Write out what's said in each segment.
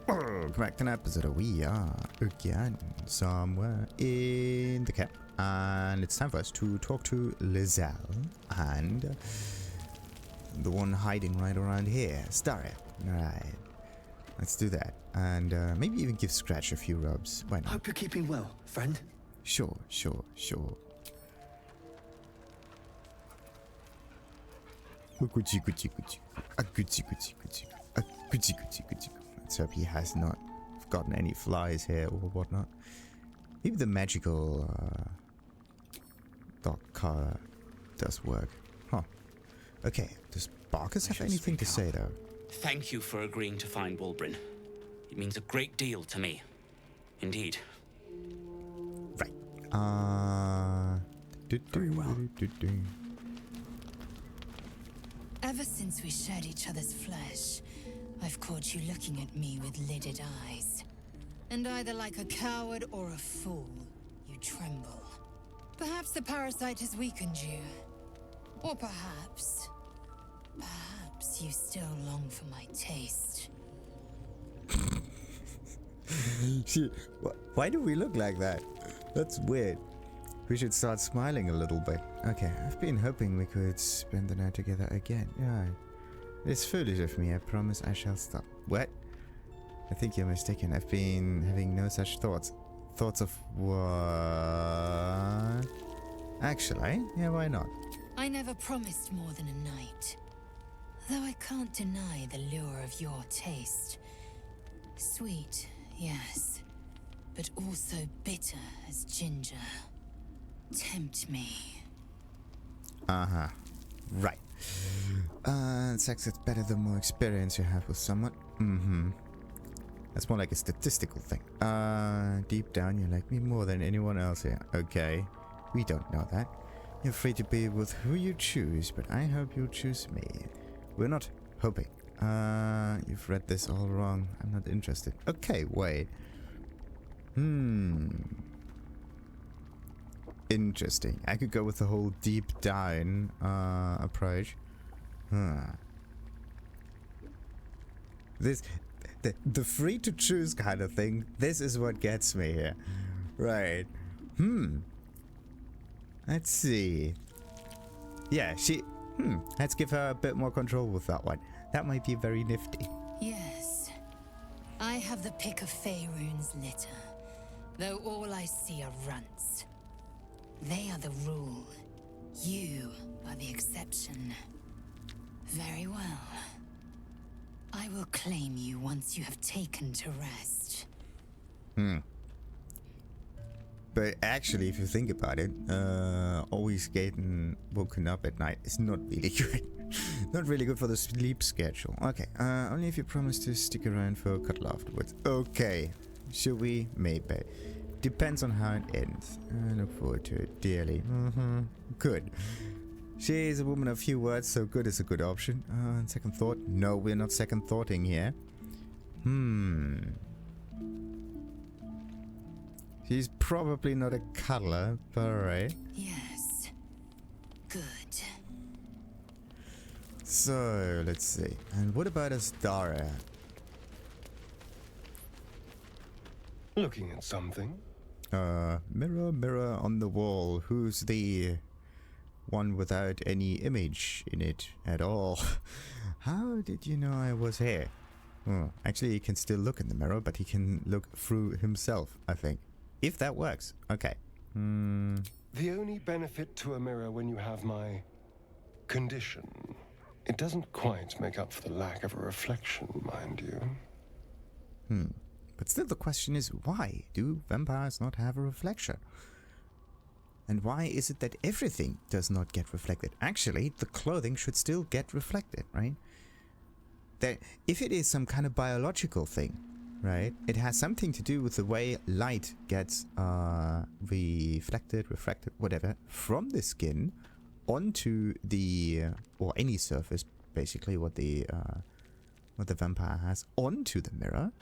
Welcome back to an episode of We Are again somewhere in the camp, and it's time for us to talk to Lae'zel and the one hiding right around here, Astarion. Right, let's do that, and maybe even give Scratch a few rubs. Why not? Hope you're keeping well, friend. Sure. Gucci. Let's hope he has not gotten any flies here or whatnot. Maybe the magical dog collar does work. Huh. Okay, does Barkus have anything to say though? Thank you for agreeing to find Wulbren. It means a great deal to me. Indeed. Right. Very well. Ever since we shared each other's flesh, I've caught you looking at me with lidded eyes. And either like a coward or a fool, you tremble. Perhaps the parasite has weakened you. Or perhaps you still long for my taste. Why do we look like that? That's weird. We should start smiling a little bit. Okay, I've been hoping we could spend the night together again. Yeah, it's foolish of me. I promise I shall stop. What? I think you're mistaken. I've been having no such thoughts. Thoughts of what? Actually, yeah, why not? I never promised more than a night. Though I can't deny the lure of your taste. Sweet, yes, but also bitter as ginger. Tempt me. Right. Sex gets better the more experience you have with someone. That's more like a statistical thing. Deep down you like me more than anyone else here. Okay. We don't know that. You're free to be with who you choose, but I hope you'll choose me. We're not hoping. You've read this all wrong. I'm not interested. Okay, wait. Interesting. I could go with the whole deep down approach. The free to choose kind of thing, this is what gets me here. Right. Let's see. Yeah, let's give her a bit more control with that one. That might be very nifty. Yes. I have the pick of Faerun's litter, though all I see are runts. They are the rule. You are the exception. Very well. I will claim you once you have taken to rest. But actually, if you think about it, always getting woken up at night is not really good. Not really good for the sleep schedule. Okay, only if you promise to stick around for a cuddle afterwards. Okay, should we? Maybe. Depends on how it ends. I look forward to it dearly. Good. She is a woman of few words, so good is a good option. Second thought? No, we're not second thoughting here. She's probably not a cuddler, but alright. Yes. Good. So, let's see. And what about Astarion? Looking at something? Mirror, mirror on the wall. Who's the one without any image in it at all? How did you know I was here? Actually, he can still look in the mirror, but he can look through himself, I think. If that works. Okay. The only benefit to a mirror when you have my condition, it doesn't quite make up for the lack of a reflection, mind you. But still the question is, why do vampires not have a reflection? And why is it that everything does not get reflected? Actually, the clothing should still get reflected, right? That if it is some kind of biological thing, right? It has something to do with the way light gets reflected, whatever, from the skin onto the or any surface, basically what the vampire has, onto the mirror.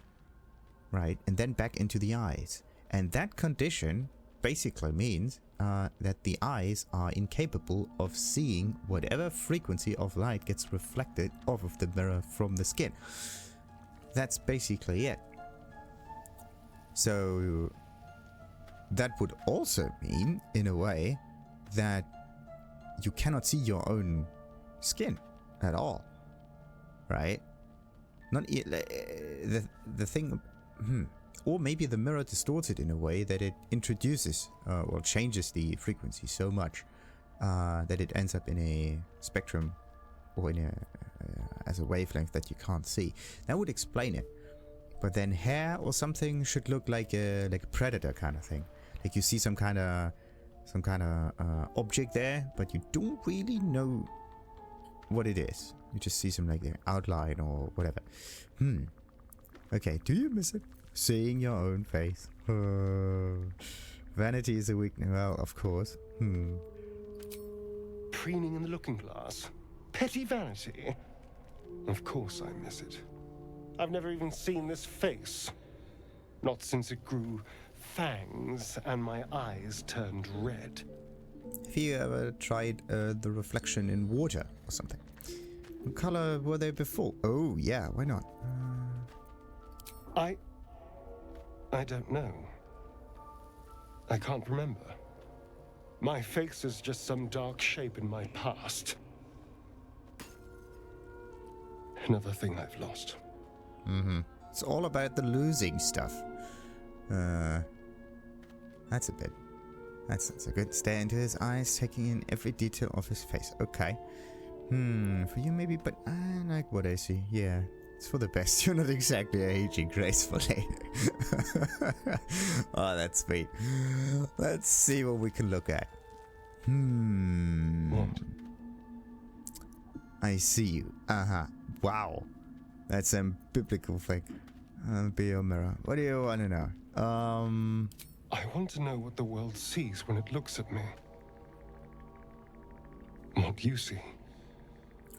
Right, and then back into the eyes. And that condition basically means that the eyes are incapable of seeing whatever frequency of light gets reflected off of the mirror from the skin. That's basically it. So that would also mean, in a way, that you cannot see your own skin at all, right? Not the thing, or maybe the mirror distorts it in a way that it introduces or changes the frequency so much that it ends up in a spectrum or in a as a wavelength that you can't see. That would explain it. But then hair or something should look like a predator kind of thing. Like you see some kind of object there, but you don't really know what it is. You just see some like the outline or whatever. Okay, do you miss it? Seeing your own face. Vanity is a weakness. Well, of course. Preening in the looking glass. Petty vanity. Of course I miss it. I've never even seen this face. Not since it grew fangs and my eyes turned red. Have you ever tried the reflection in water or something? What color were they before? Oh, yeah, why not? I don't know. I can't remember. My face is just some dark shape in my past. Another thing I've lost. It's all about the losing stuff. That's a bit. That's a good stare into his eyes, taking in every detail of his face. Okay. For you maybe, but I like what I see. Yeah, it's for the best. You're not exactly aging gracefully. Oh, that's sweet. Let's see what we can look at. What? I see you. Wow. That's a biblical thing. Be your mirror. What do you want to know? I want to know what the world sees when it looks at me. What you see.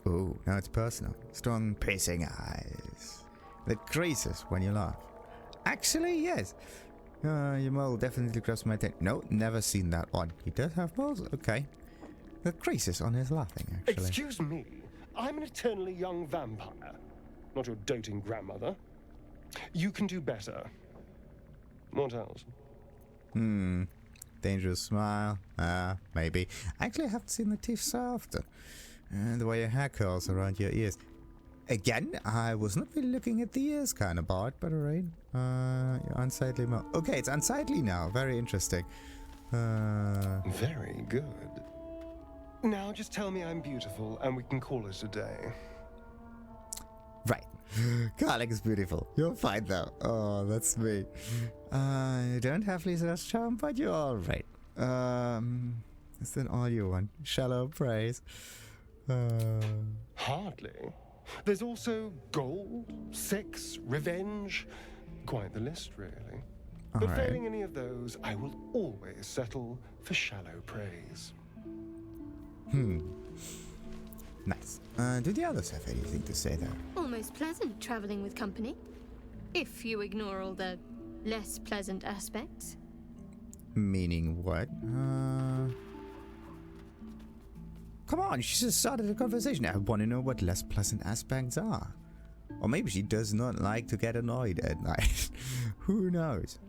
Oh, now it's personal. Strong, piercing eyes. That creases when you laugh. Actually, yes. Your mole definitely grabs my attention. No, never seen that one. He does have moles? Okay. The creases on his laughing, actually. Excuse me. I'm an eternally young vampire. Not your doting grandmother. You can do better. What else? Dangerous smile. Maybe. Actually, I haven't seen the teeth so often. And the way your hair curls around your ears. Again, I was not really looking at the ears kind of part, but alright. Your unsightly mouth. Okay, it's unsightly now. Very interesting. Very good. Now just tell me I'm beautiful and we can call it a day. Right. Garlic is beautiful. You're fine though. Oh, that's me. You don't have Lae'zel's charm, but you're alright. Is that all you want? Shallow praise. Hardly. There's also gold, sex, revenge. Quite the list, really. But failing any of those, I will always settle for shallow praise. Nice. Do the others have anything to say there? Almost pleasant traveling with company. If you ignore all the less pleasant aspects. Meaning what? Come on, she just started a conversation. I want to know what less pleasant aspects are. Or maybe she does not like to get annoyed at night. Who knows?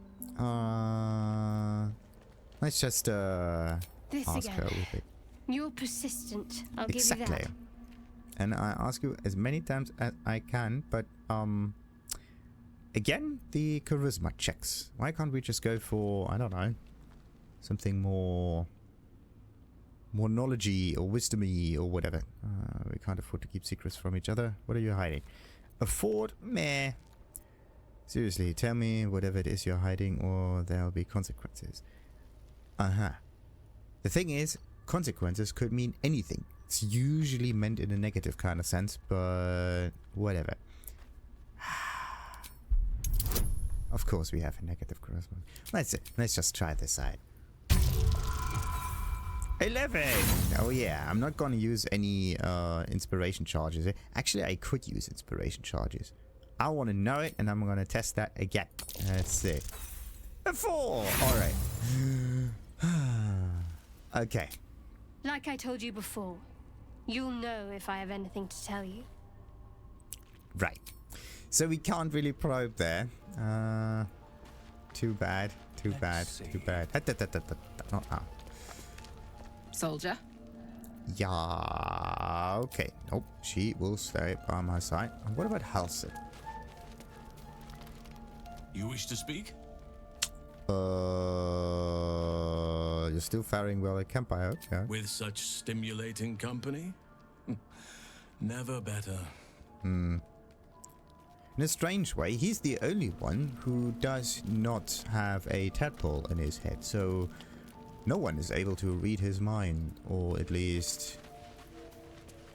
Let's just This ask again. her. With it. You're persistent. I'll Exactly. give you that. And I ask you as many times as I can, but again, the charisma checks. Why can't we just go for, I don't know, something more knowledgey or wisdomy or whatever? We can't afford to keep secrets from each other. What are you hiding? Afford? Meh. Seriously, tell me whatever it is you're hiding or there'll be consequences. The thing is, consequences could mean anything. It's usually meant in a negative kind of sense, but whatever. Of course we have a negative charisma. Let's just try this side. 11! Oh yeah, I'm not gonna use any inspiration charges. Actually, I could use inspiration charges. I want to know it, and I'm gonna test that again. Let's see. A 4! Alright. Okay. Like I told you before, you'll know if I have anything to tell you. Right. So we can't really probe there. Too bad. Too bad. Too bad. Not now. Soldier? Yeah. Okay. Nope. She will stay by my side. And what about Halcyon? You wish to speak? You're still faring well at camp, I hope. Yeah. With such stimulating company? Never better. In a strange way, he's the only one who does not have a tadpole in his head, so no one is able to read his mind, or at least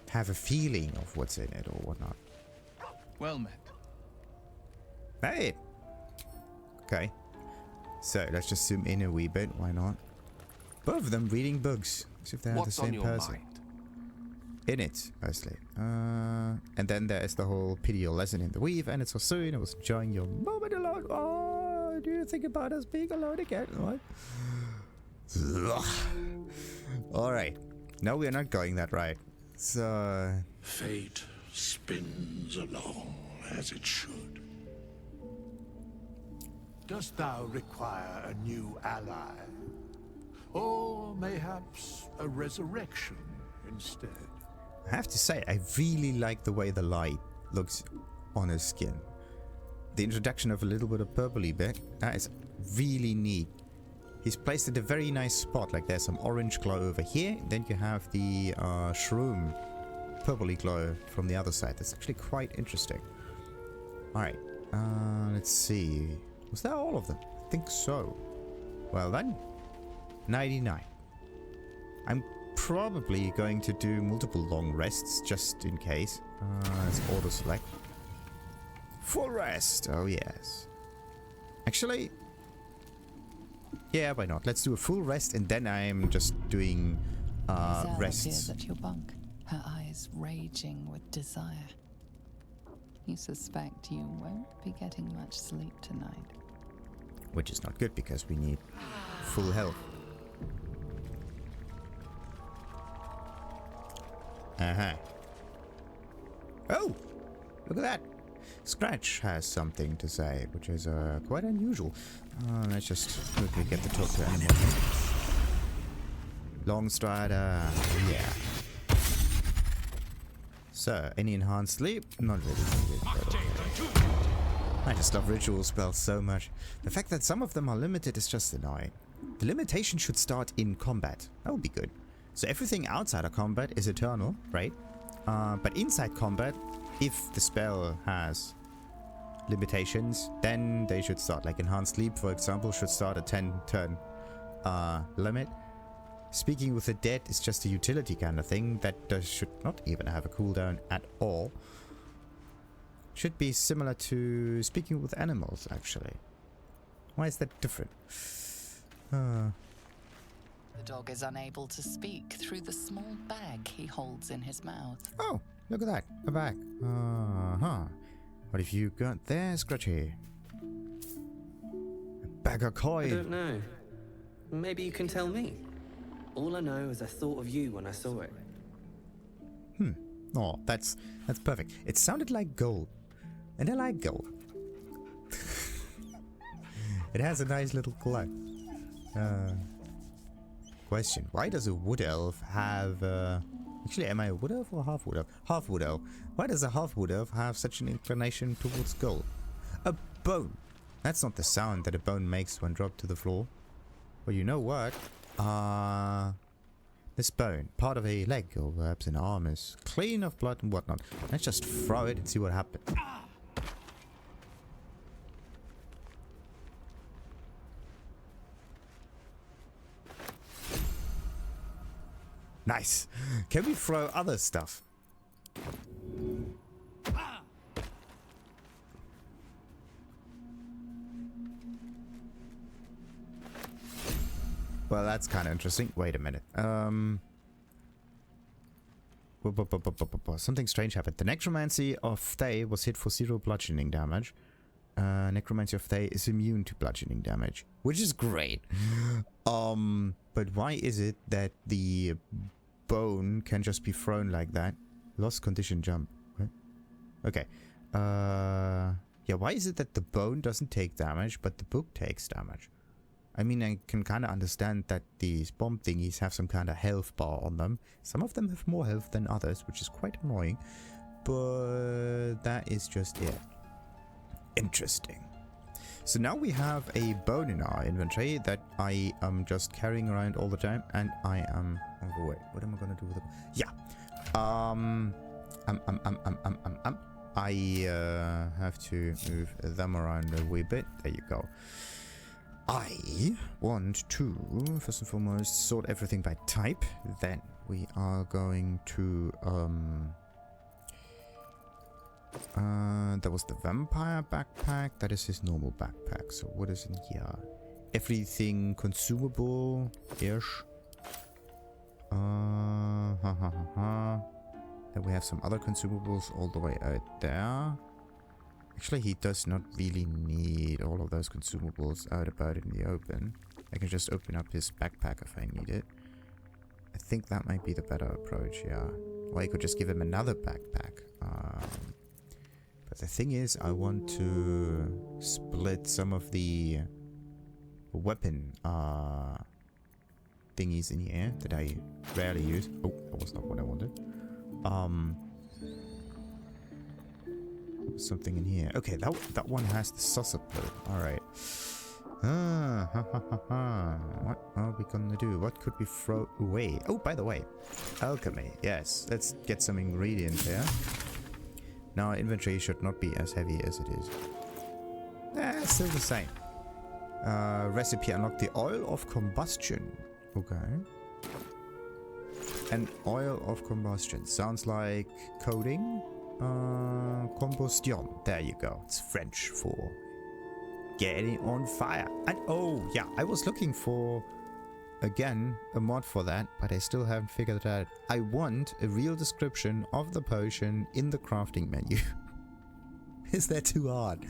have a feeling of what's in it or whatnot. Well met. Hey! Okay. So, let's just zoom in a wee bit, why not? Both of them reading books, as if they're the same person. In it, mostly. And then there's the whole pity your lesson in the weave, and it's so soon I was enjoying your moment alone. Oh, do you think about us being alone again? What? Alright. No, we're not going that right. So... Fate spins along as it should. Dost thou require a new ally? Or mayhaps a resurrection instead? I have to say, I really like the way the light looks on his skin. The introduction of a little bit of purpley bit, that is really neat. He's placed it a very nice spot, like there's some orange glow over here, then you have the shroom purpley glow from the other side. That's actually quite interesting. Alright, let's see. Was that all of them? I think so. Well then, 99. I'm probably going to do multiple long rests just in case. Let's auto select. Full rest. Oh yes. Actually, yeah, why not? Let's do a full rest and then I'm just doing Lae'zel rests. appears at your bunk, her eyes raging with desire. You suspect you won't be getting much sleep tonight. Which is not good because we need full health. Oh! Look at that! Scratch has something to say, which is quite unusual. Let's just quickly get the talk to animal. Longstrider, yeah. So, any enhanced sleep? Not really needed. I just love ritual spells so much. The fact that some of them are limited is just annoying. The limitation should start in combat. That would be good. So everything outside of combat is eternal, right? But inside combat, if the spell has limitations, then they should start. Like enhanced sleep, for example, should start at 10 turn limit. Speaking with the dead is just a utility kind of thing that should not even have a cooldown at all. Should be similar to speaking with animals, actually. Why is that different? The dog is unable to speak through the small bag he holds in his mouth. Oh, look at that. A bag. What have you got there, Scratchy? A bag of coin. I don't know. Maybe you can tell me. All I know is I thought of you when I saw it. Oh, that's perfect. It sounded like gold. And I like gold. It has a nice little glow. Question. Why does a wood elf have... Actually, am I a wood elf or half wood elf? Half wood elf. Why does a half wood elf have such an inclination towards gold? A bone. That's not the sound that a bone makes when dropped to the floor. Well, you know what? This bone, part of a leg or perhaps an arm, is clean of blood and whatnot. Let's just throw it and see what happens. Nice. Can we throw other stuff? Well, that's kind of interesting. Wait a minute. Something strange happened. The Necromancy of Thay was hit for 0 bludgeoning damage. Necromancy of Thay is immune to bludgeoning damage, which is great. But why is it that the bone can just be thrown like that? Lost condition jump. What? Okay. Yeah, why is it that the bone doesn't take damage, but the book takes damage? I mean, I can kind of understand that these bomb thingies have some kind of health bar on them. Some of them have more health than others, which is quite annoying. But that is just it. Interesting. So now we have a bone in our inventory that I am just carrying around all the time, and I am... Oh, wait, what am I gonna do with it? Yeah. I have to move them around a wee bit. There you go. I want to, first and foremost, sort everything by type. Then we are going to, that was the vampire backpack. That is his normal backpack. So what is in here? Everything consumable-ish. Then we have some other consumables all the way out there. Actually, he does not really need all of those consumables out about in the open. I can just open up his backpack if I need it. I think that might be the better approach, yeah. Or I could just give him another backpack. But the thing is, I want to split some of the weapon thingies in here that I rarely use. Oh, that was not what I wanted. Something in here. Okay, that one has the saucer plate. Alright. What are we gonna do? What could we throw away? Oh, by the way, alchemy. Yes, let's get some ingredients here. Now our inventory should not be as heavy as it is. Still the same. Recipe unlock the oil of combustion. Okay. An oil of combustion. Sounds like coding. Combustion. There you go. It's French for getting on fire. And oh yeah, I was looking for again a mod for that, but I still haven't figured it out. I want a real description of the potion in the crafting menu. Is that too hard?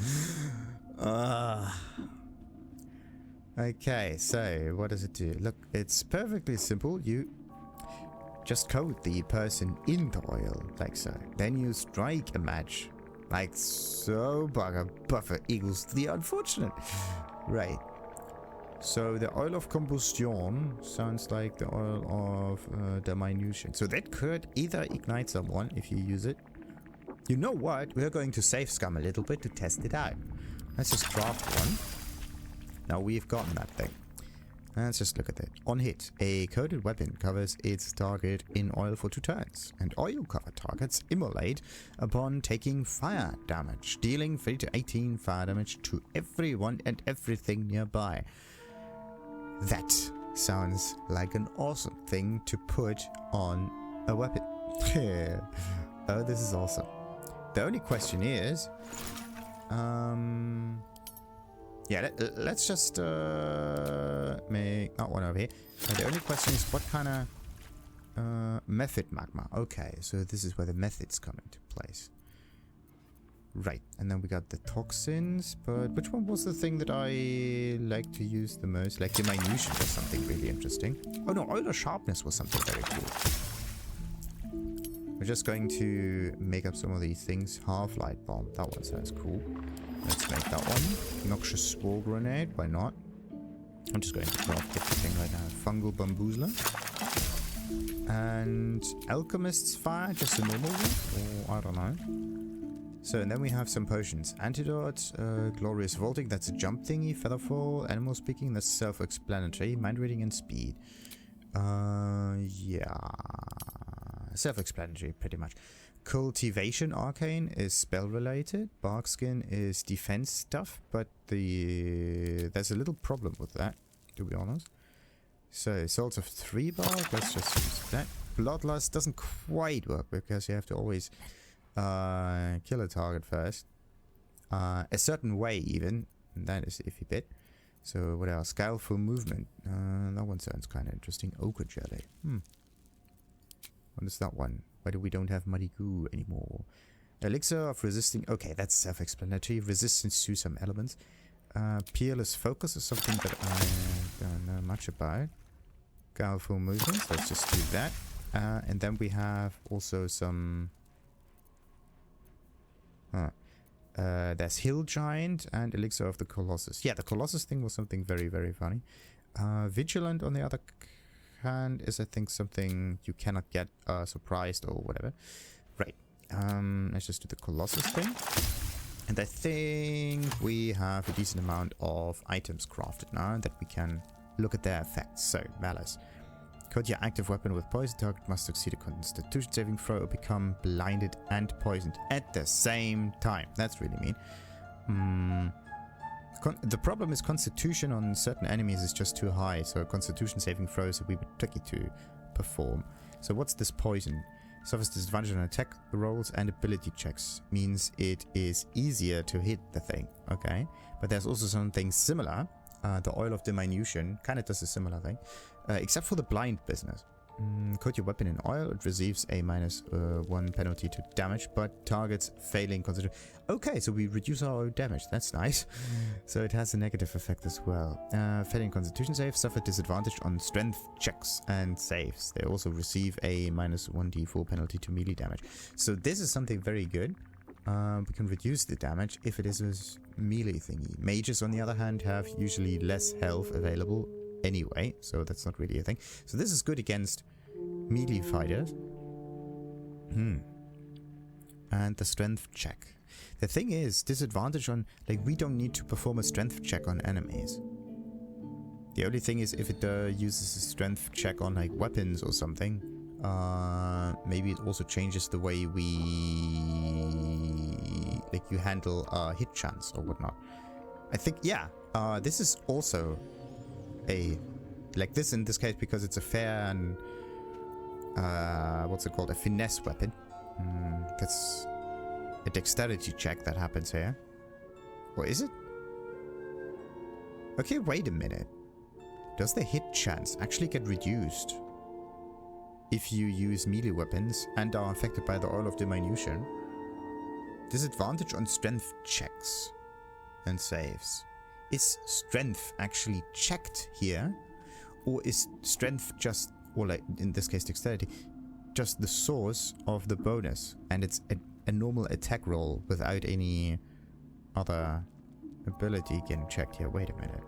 Okay, so what does it do? Look, it's perfectly simple. You just coat the person in the oil, like so. Then you strike a match, like so. Buffer equals the unfortunate. Right. So the oil of combustion sounds like the oil of diminution. So that could either ignite someone if you use it. You know what? We're going to save scum a little bit to test it out. Let's just craft one. Now we've gotten that thing. Let's just look at that. On hit, a coated weapon covers its target in oil for 2 turns, and oil-covered targets immolate upon taking fire damage, dealing 3 to 18 fire damage to everyone and everything nearby. That sounds like an awesome thing to put on a weapon. Oh, this is awesome. The only question is, yeah, let's just make that one over here. The only question is what kind of method magma. Okay, so this is where the methods come into place. Right, and then we got the toxins, but which one was the thing that I like to use the most? Like diminution was something really interesting. Oh no, oil of sharpness was something very cool. We're just going to make up some of these things. Half-light bomb, that one sounds cool. Let's make that one. Noxious spore grenade, why not? I'm just going to craft everything right now. Fungal bamboozler. And alchemist's fire, just a normal one? Or I don't know. So, and then we have some potions. Antidote, glorious vaulting, that's a jump thingy. Featherfall, animal speaking, that's self-explanatory. Mind reading and speed. Yeah. Self-explanatory, pretty much. Cultivation Arcane is spell related. Barkskin is defense stuff, but there's a little problem with that, to be honest. So Salts of 3 bark, let's just use that. Bloodlust doesn't quite work because you have to always kill a target first. A certain way even, and that is the iffy bit. So what else? Guileful movement. That one sounds kind of interesting. Ochre jelly. What is that one? Why do we don't have muddy goo anymore? Elixir of resisting. Okay, that's self-explanatory. Resistance to some elements. Peerless focus is something that I don't know much about. Guileful movements. Let's just do that. And then we have also some There's Hill Giant and Elixir of the Colossus. Yeah, the Colossus thing was something very, very funny. Vigilant, on the other hand, is I think something you cannot get surprised or whatever. Right. Let's just do the Colossus thing. And I think we have a decent amount of items crafted now that we can look at their effects. So, Malice. Coat your active weapon with poison. Target must succeed a constitution saving throw or become blinded and poisoned at the same time. That's really mean. The problem is constitution on certain enemies is just too high, so constitution saving throws are a wee bit tricky to perform. So what's this poison? Suffers disadvantage on attack rolls and ability checks. Means it is easier to hit the thing. Okay. But there's also something similar. The Oil of Diminution kind of does a similar thing. Except for the blind business. Coat your weapon in oil. It receives a -1 penalty to damage, but targets failing constitution. Okay, so we reduce our damage. That's nice. So it has a negative effect as well. Failing constitution save, suffer disadvantage on strength checks and saves. They also receive a -1d4 penalty to melee damage. So this is something very good. We can reduce the damage if it is a melee thingy. Mages, on the other hand, have usually less health available anyway, so that's not really a thing. So this is good against melee fighters. And the strength check. The thing is, disadvantage on, like, we don't need to perform a strength check on enemies. The only thing is if it uses a strength check on, like, weapons or something, maybe it also changes the way we, like, you handle hit chance or whatnot. I think, yeah, this is also a, like this in this case, because it's a fair and what's it called, a finesse weapon. That's a dexterity check that happens here. Or is it? Okay, wait a minute. Does the hit chance actually get reduced if you use melee weapons and are affected by the Oil of Diminution? Disadvantage on strength checks and saves. Is strength actually checked here? Or is strength just, or like in this case dexterity, just the source of the bonus? And it's a normal attack roll without any other ability getting checked here. Wait a minute.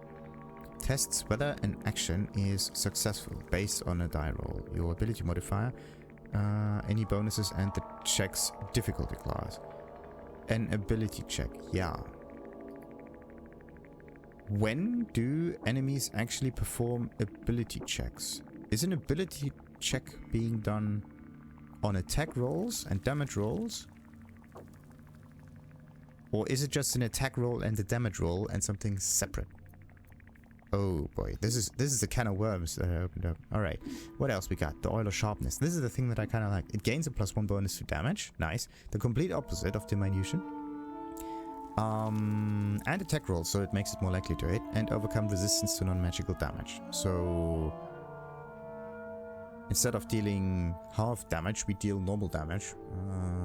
Tests whether an action is successful based on a die roll. Your ability modifier, any bonuses, and the check's difficulty class. An ability check, yeah. When do enemies actually perform ability checks? Is an ability check being done on attack rolls and damage rolls? Or is it just an attack roll and a damage roll and something separate? Oh boy, this is the can of worms that I opened up. Alright, what else we got? The Oil of Sharpness. This is the thing that I kind of like. It gains a +1 bonus to damage. Nice. The complete opposite of Diminution. And attack rolls, so it makes it more likely to hit. And overcome resistance to non-magical damage. So instead of dealing half damage, we deal normal damage.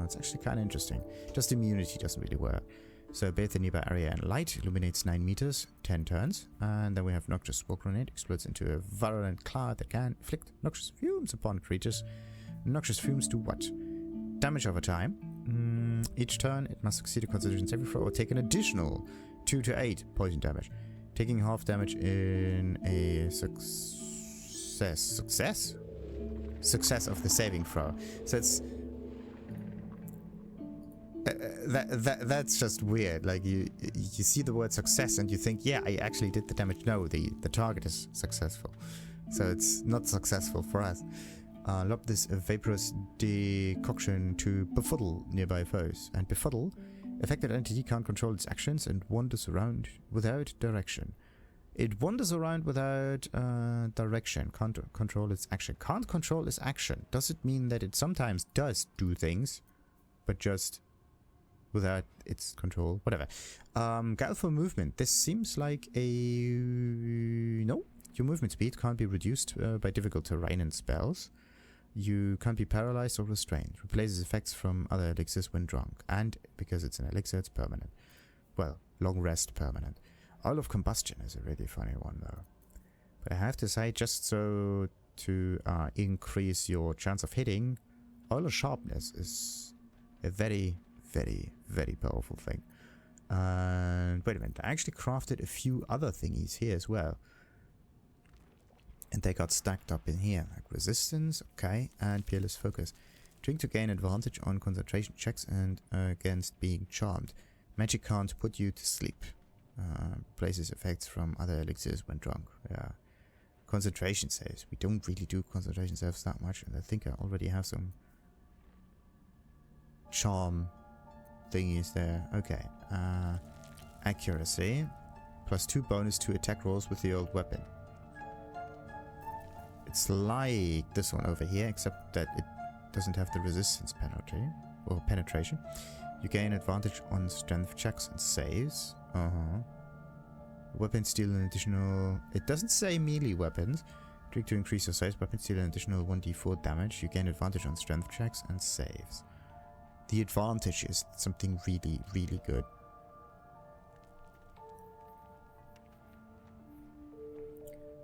It's actually kind of interesting. Just immunity doesn't really work. So bathe the nearby area in light, illuminates 9 meters, 10 turns. And then we have Noxious Smoke Grenade, explodes into a virulent cloud that can inflict noxious fumes upon creatures. Noxious fumes do what? Damage over time. Each turn, it must succeed a constitution saving throw or take an additional 2 to 8 poison damage. Taking half damage in a success of the saving throw. So it's that's just weird. Like you see the word success and you think, yeah, I actually did the damage. No, the target is successful, so it's not successful for us. Lob this vaporous decoction to befuddle nearby foes. And befuddle, affected entity can't control its actions and wanders around without direction. It wanders around without direction. Can't control its action. Can't control its action. Does it mean that it sometimes does do things, but just without its control? Whatever. Guile for movement. This seems like a... No. Your movement speed can't be reduced by difficult terrain and spells. You can't be paralyzed or restrained. Replaces effects from other elixirs when drunk. And because it's an elixir, it's permanent. Well, long rest permanent. Oil of Combustion is a really funny one though. But I have to say, just so to increase your chance of hitting, Oil of Sharpness is a very, very, very powerful thing. And wait a minute, I actually crafted a few other thingies here as well. And they got stacked up in here, like resistance, okay, and peerless focus. Drink to gain advantage on concentration checks and against being charmed. Magic can't put you to sleep. Places effects from other elixirs when drunk. Yeah. Concentration saves. We don't really do concentration saves that much, and I think I already have some charm thingies there. Okay. Accuracy. +2 bonus to attack rolls with the old weapon. It's like this one over here, except that it doesn't have the resistance penalty or penetration. You gain advantage on strength checks and saves. Weapons deal an additional... It doesn't say melee weapons. Drink to increase your saves. Weapons deal an additional 1d4 damage. You gain advantage on strength checks and saves. The advantage is something really, really good.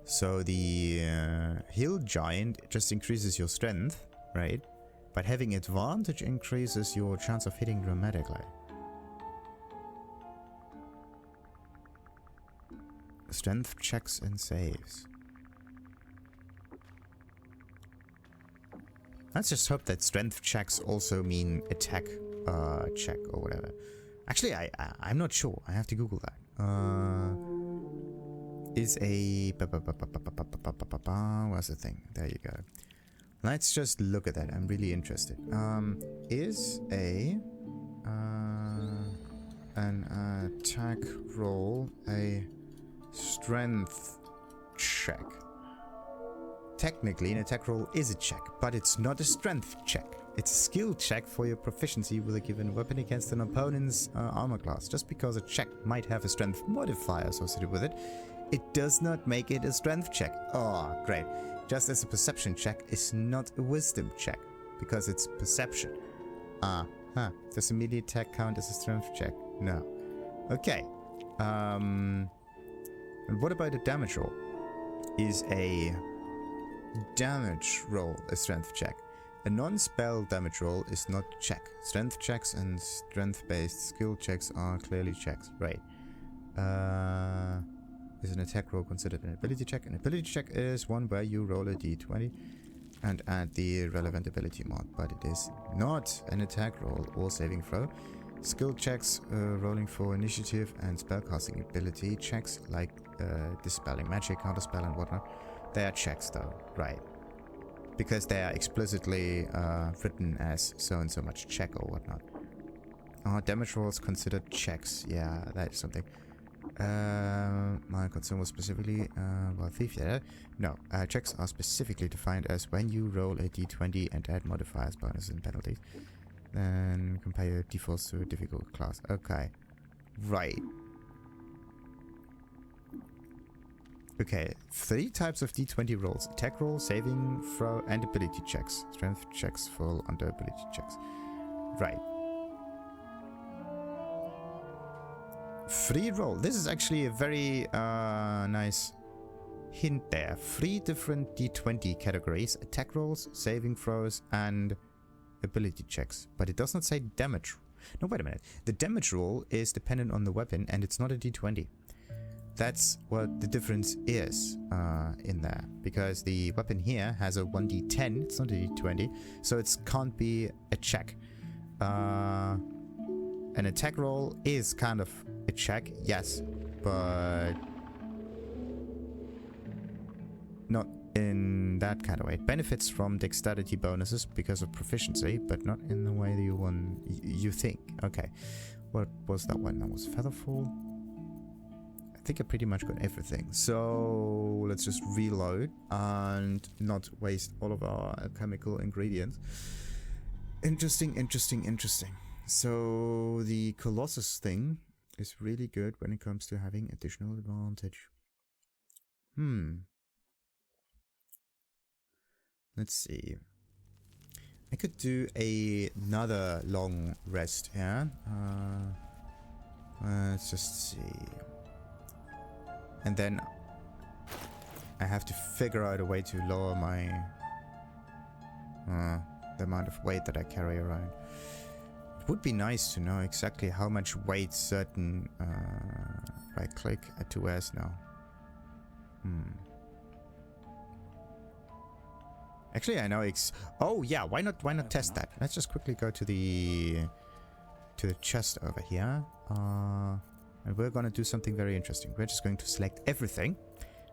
So the Hill Giant just increases your strength, right? But having advantage increases your chance of hitting dramatically. Strength checks and saves. Let's just hope that strength checks also mean attack check or whatever. Actually, I'm not sure. I have to Google that. Is a... What's the thing? There you go. Let's just look at that. I'm really interested. Is a... an attack roll a strength check? Technically, an attack roll is a check, but it's not a strength check. It's a skill check for your proficiency with a given weapon against an opponent's armor class. Just because a check might have a strength modifier associated with it, it does not make it a strength check. Oh, great. Just as a perception check is not a wisdom check, because it's perception. Does a melee attack count as a strength check? No. Okay. And what about a damage roll? Is a damage roll a strength check? A non-spell damage roll is not a check. Strength checks and strength-based skill checks are clearly checks. Right. Is an attack roll considered an ability check? An ability check is one where you roll a d20 and add the relevant ability mark, but it is not an attack roll or saving throw. Skill checks, rolling for initiative, and spellcasting ability checks like dispelling magic, counterspell, and whatnot. They are checks though, right? Because they are explicitly written as so and so much check or whatnot. Are damage rolls considered checks? Yeah, that is something. My concern was specifically, well, thief, yeah. No, checks are specifically defined as when you roll a d20 and add modifiers, bonuses, and penalties. Then compare your defaults to a difficult class. Okay. Right. Okay, 3 types of d20 rolls. Attack roll, saving throw, and ability checks. Strength checks fall under ability checks. Right. Free roll. This is actually a very nice hint there. 3 different d20 categories. Attack rolls, saving throws, and ability checks. But it does not say damage. No, wait a minute. The damage roll is dependent on the weapon, and it's not a d20. That's what the difference is in there. Because the weapon here has a 1d10. It's not a d20. So it can't be a check. An attack roll is kind of a check, yes, but not in that kind of way. It benefits from dexterity bonuses because of proficiency, but not in the way that you think. Okay, what was that one? That was Featherfall. I think I pretty much got everything. So let's just reload and not waste all of our alchemical ingredients. Interesting. So the Colossus thing is really good when it comes to having additional advantage. Let's see. I could do another long rest here. Let's just see. And then I have to figure out a way to lower my the amount of weight that I carry around. would be nice to know exactly how much weight certain... right click, add to wares now. Actually, I know oh yeah, why not test that? Let's just quickly go to the chest over here. And we're gonna do something very interesting. We're just going to select everything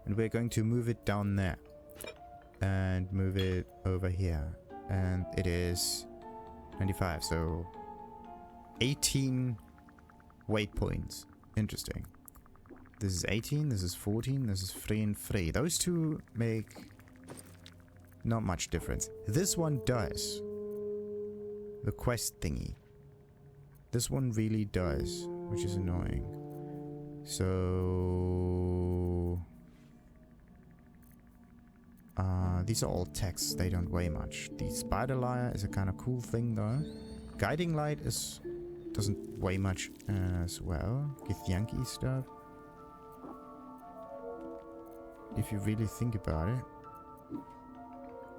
and we're going to move it down there. And move it over here. And it is 95, so 18 weight points. Interesting. This is 18, this is 14, this is 3 and 3. Those two make not much difference. This one does. The quest thingy. This one really does, which is annoying. So... these are all texts, they don't weigh much. The spider lyre is a kind of cool thing though. Guiding light doesn't weigh much as well. Githyanki stuff. If you really think about it.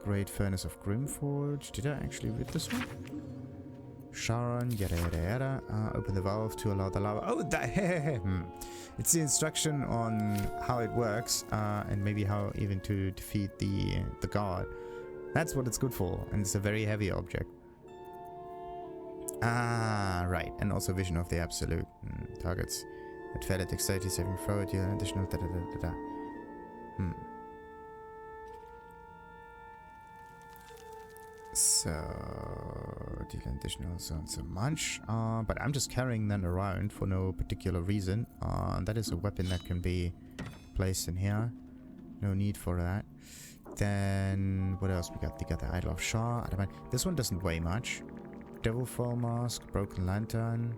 Great Furnace of Grimforge. Did I actually read this one? Sharon, yada yada yada. Open the valve to allow the lava. Oh, that. It's the instruction on how it works, and maybe how even to defeat the guard. That's what it's good for, and it's a very heavy object. Ah, right. And also Vision of the Absolute. Targets at failed dexterity saving throw, deal an additional da da da da da. So, deal an additional so and so much. But I'm just carrying them around for no particular reason. That is a weapon that can be placed in here. No need for that. Then, what else we got? We got the Idol of Shah. This one doesn't weigh much. Devil Fall Mask, Broken Lantern,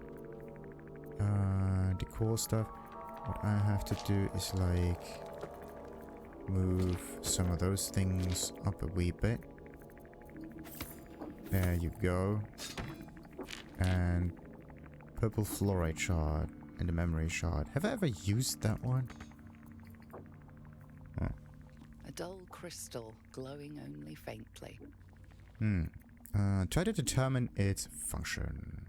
decor stuff. What I have to do is like move some of those things up a wee bit. There you go. And purple fluorite shard and a memory shard. Have I ever used that one? Oh. A dull crystal glowing only faintly. Try to determine its function.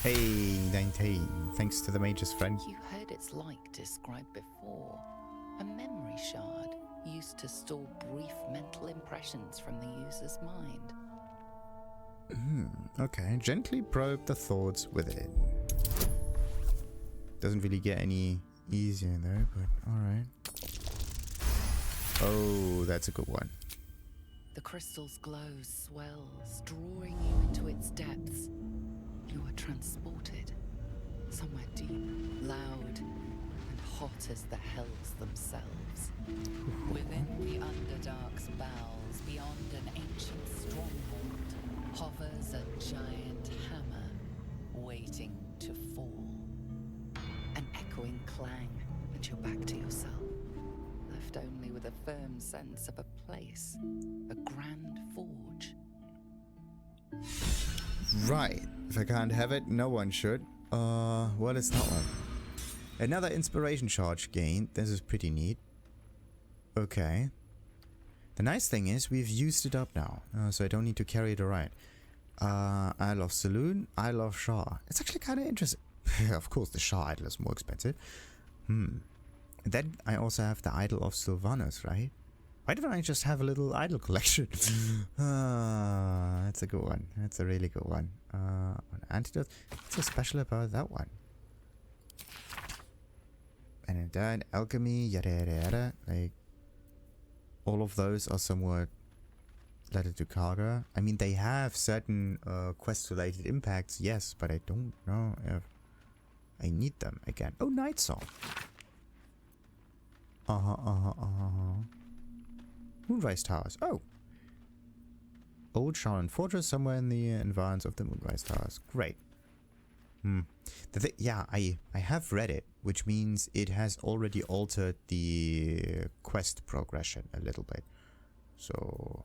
Hey, 19. Thanks to the mage's friend. You heard its like described before. A memory shard used to store brief mental impressions from the user's mind. Okay, gently probe the thoughts within. Doesn't really get any easier though, but alright. Oh, that's a good one. The crystal's glow swells, drawing you into its depths. You are transported somewhere deep, loud, and hot as the hells themselves. Within the Underdark's bowels, beyond an ancient stronghold, hovers a giant hammer, waiting to fall. An echoing clang, and you're back to yourself. Left only with a firm sense of a place, a grand forge. Right. If I can't have it, no one should. What is that one? Another inspiration charge gained. This is pretty neat. Okay. The nice thing is we've used it up now, so I don't need to carry it around. I love Saloon. I love Shah. It's actually kind of interesting. Of course, the Shah idol is more expensive. Then I also have the Idol of Sylvanus, right? Why don't I just have a little idol collection? That's a good one. That's a really good one. An antidote. What's so special about that one? And then alchemy, yada yada yada. Like, all of those are somewhat related to Karga. I mean, they have certain quest-related impacts, yes, but I don't know if I need them again. Oh, Night Song. Moonrise Towers. Oh. Old Sharon Fortress somewhere in the environs of the Moonrise Towers. Great. Yeah, I have read it, which means it has already altered the quest progression a little bit. So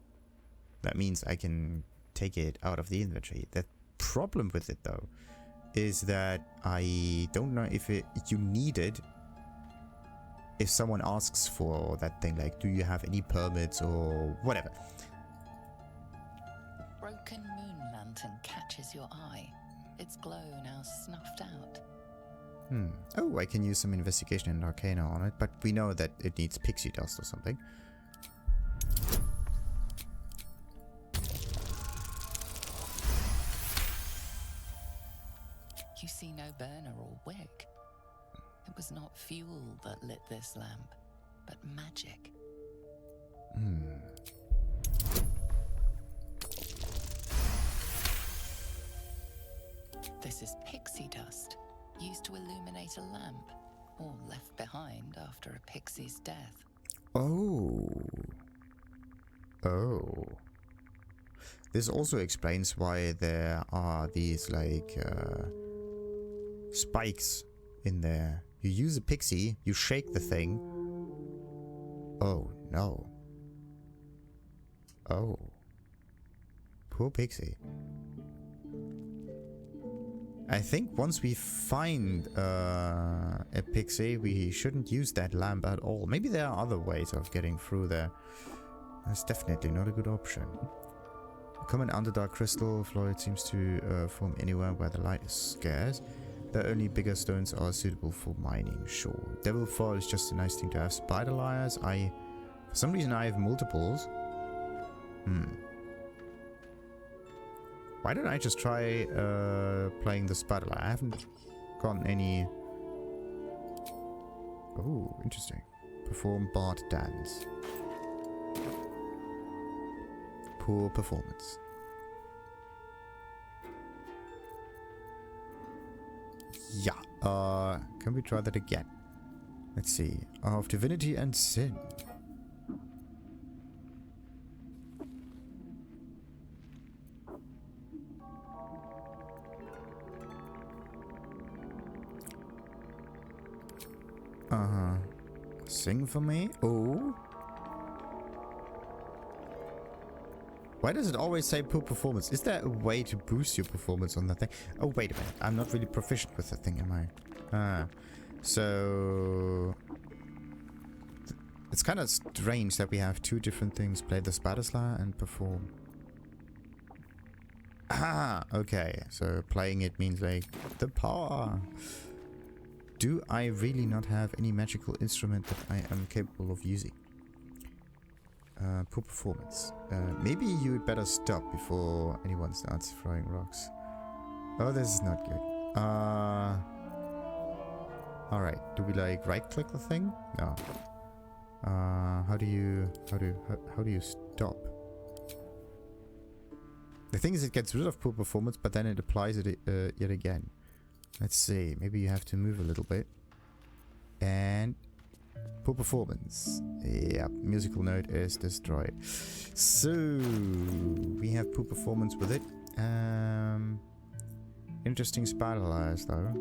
that means I can take it out of the inventory. The problem with it though is that I don't know if you need it if someone asks for that thing, like, do you have any permits or whatever. Broken moon lantern catches your eye. Its glow now snuffed out. Oh, I can use some investigation and arcana on it, but we know that it needs pixie dust or something. You see no burner or wick. It was not fuel that lit this lamp, but magic. This is pixie dust, used to illuminate a lamp, or left behind after a pixie's death. Oh. Oh. This also explains why there are these, like, spikes in there. You use a pixie, you shake the thing. Oh, no. Oh. Poor pixie. I think once we find a pixie, we shouldn't use that lamp at all. Maybe there are other ways of getting through there. That's definitely not a good option. Common underdark crystal fluid seems to form anywhere where the light is scarce. The only bigger stones are suitable for mining, sure. Devil foil is just a nice thing to have. Spider lyres, for some reason I have multiples. Why don't I just try playing the spider lyre? I haven't gotten any... Oh, interesting. Perform bard dance. Poor performance. Yeah, can we try that again? Let's see. Of divinity and sin. Sing for me? Oh. Why does it always say poor performance? Is there a way to boost your performance on that thing? Oh, wait a minute. I'm not really proficient with that thing, am I? So... It's kind of strange that we have two different things. Play the Spider Slayer and perform. Ah, okay. So playing it means like the power. Do I really not have any magical instrument that I am capable of using? Poor performance. Maybe you'd better stop before anyone starts throwing rocks. Oh, this is not good. Alright, do we like right click the thing? No. How do you stop? The thing is, it gets rid of poor performance, but then it applies it yet again. Let's see, maybe you have to move a little bit. And poor performance. Yep, musical note is destroyed. So we have poor performance with it. Interesting spider lyres though.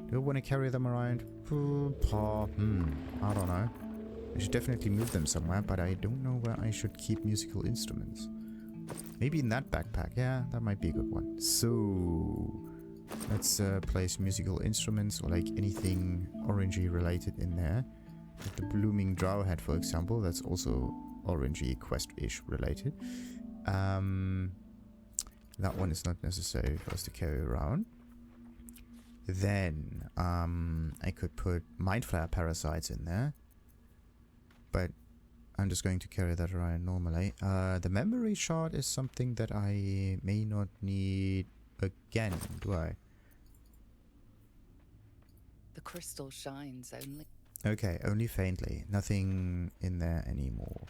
Do I want to carry them around? I don't know. I should definitely move them somewhere, but I don't know where I should keep musical instruments. Maybe in that backpack. Yeah, that might be a good one. So let's place musical instruments or like anything orangey related in there. Like the blooming drow head, for example. That's also orangey quest-ish related. That one is not necessary for us to carry around. Then I could put mind flare parasites in there, but I'm just going to carry that around normally. The memory shard is something that I may not need again, do I? The crystal shines only. Okay, only faintly. Nothing in there anymore.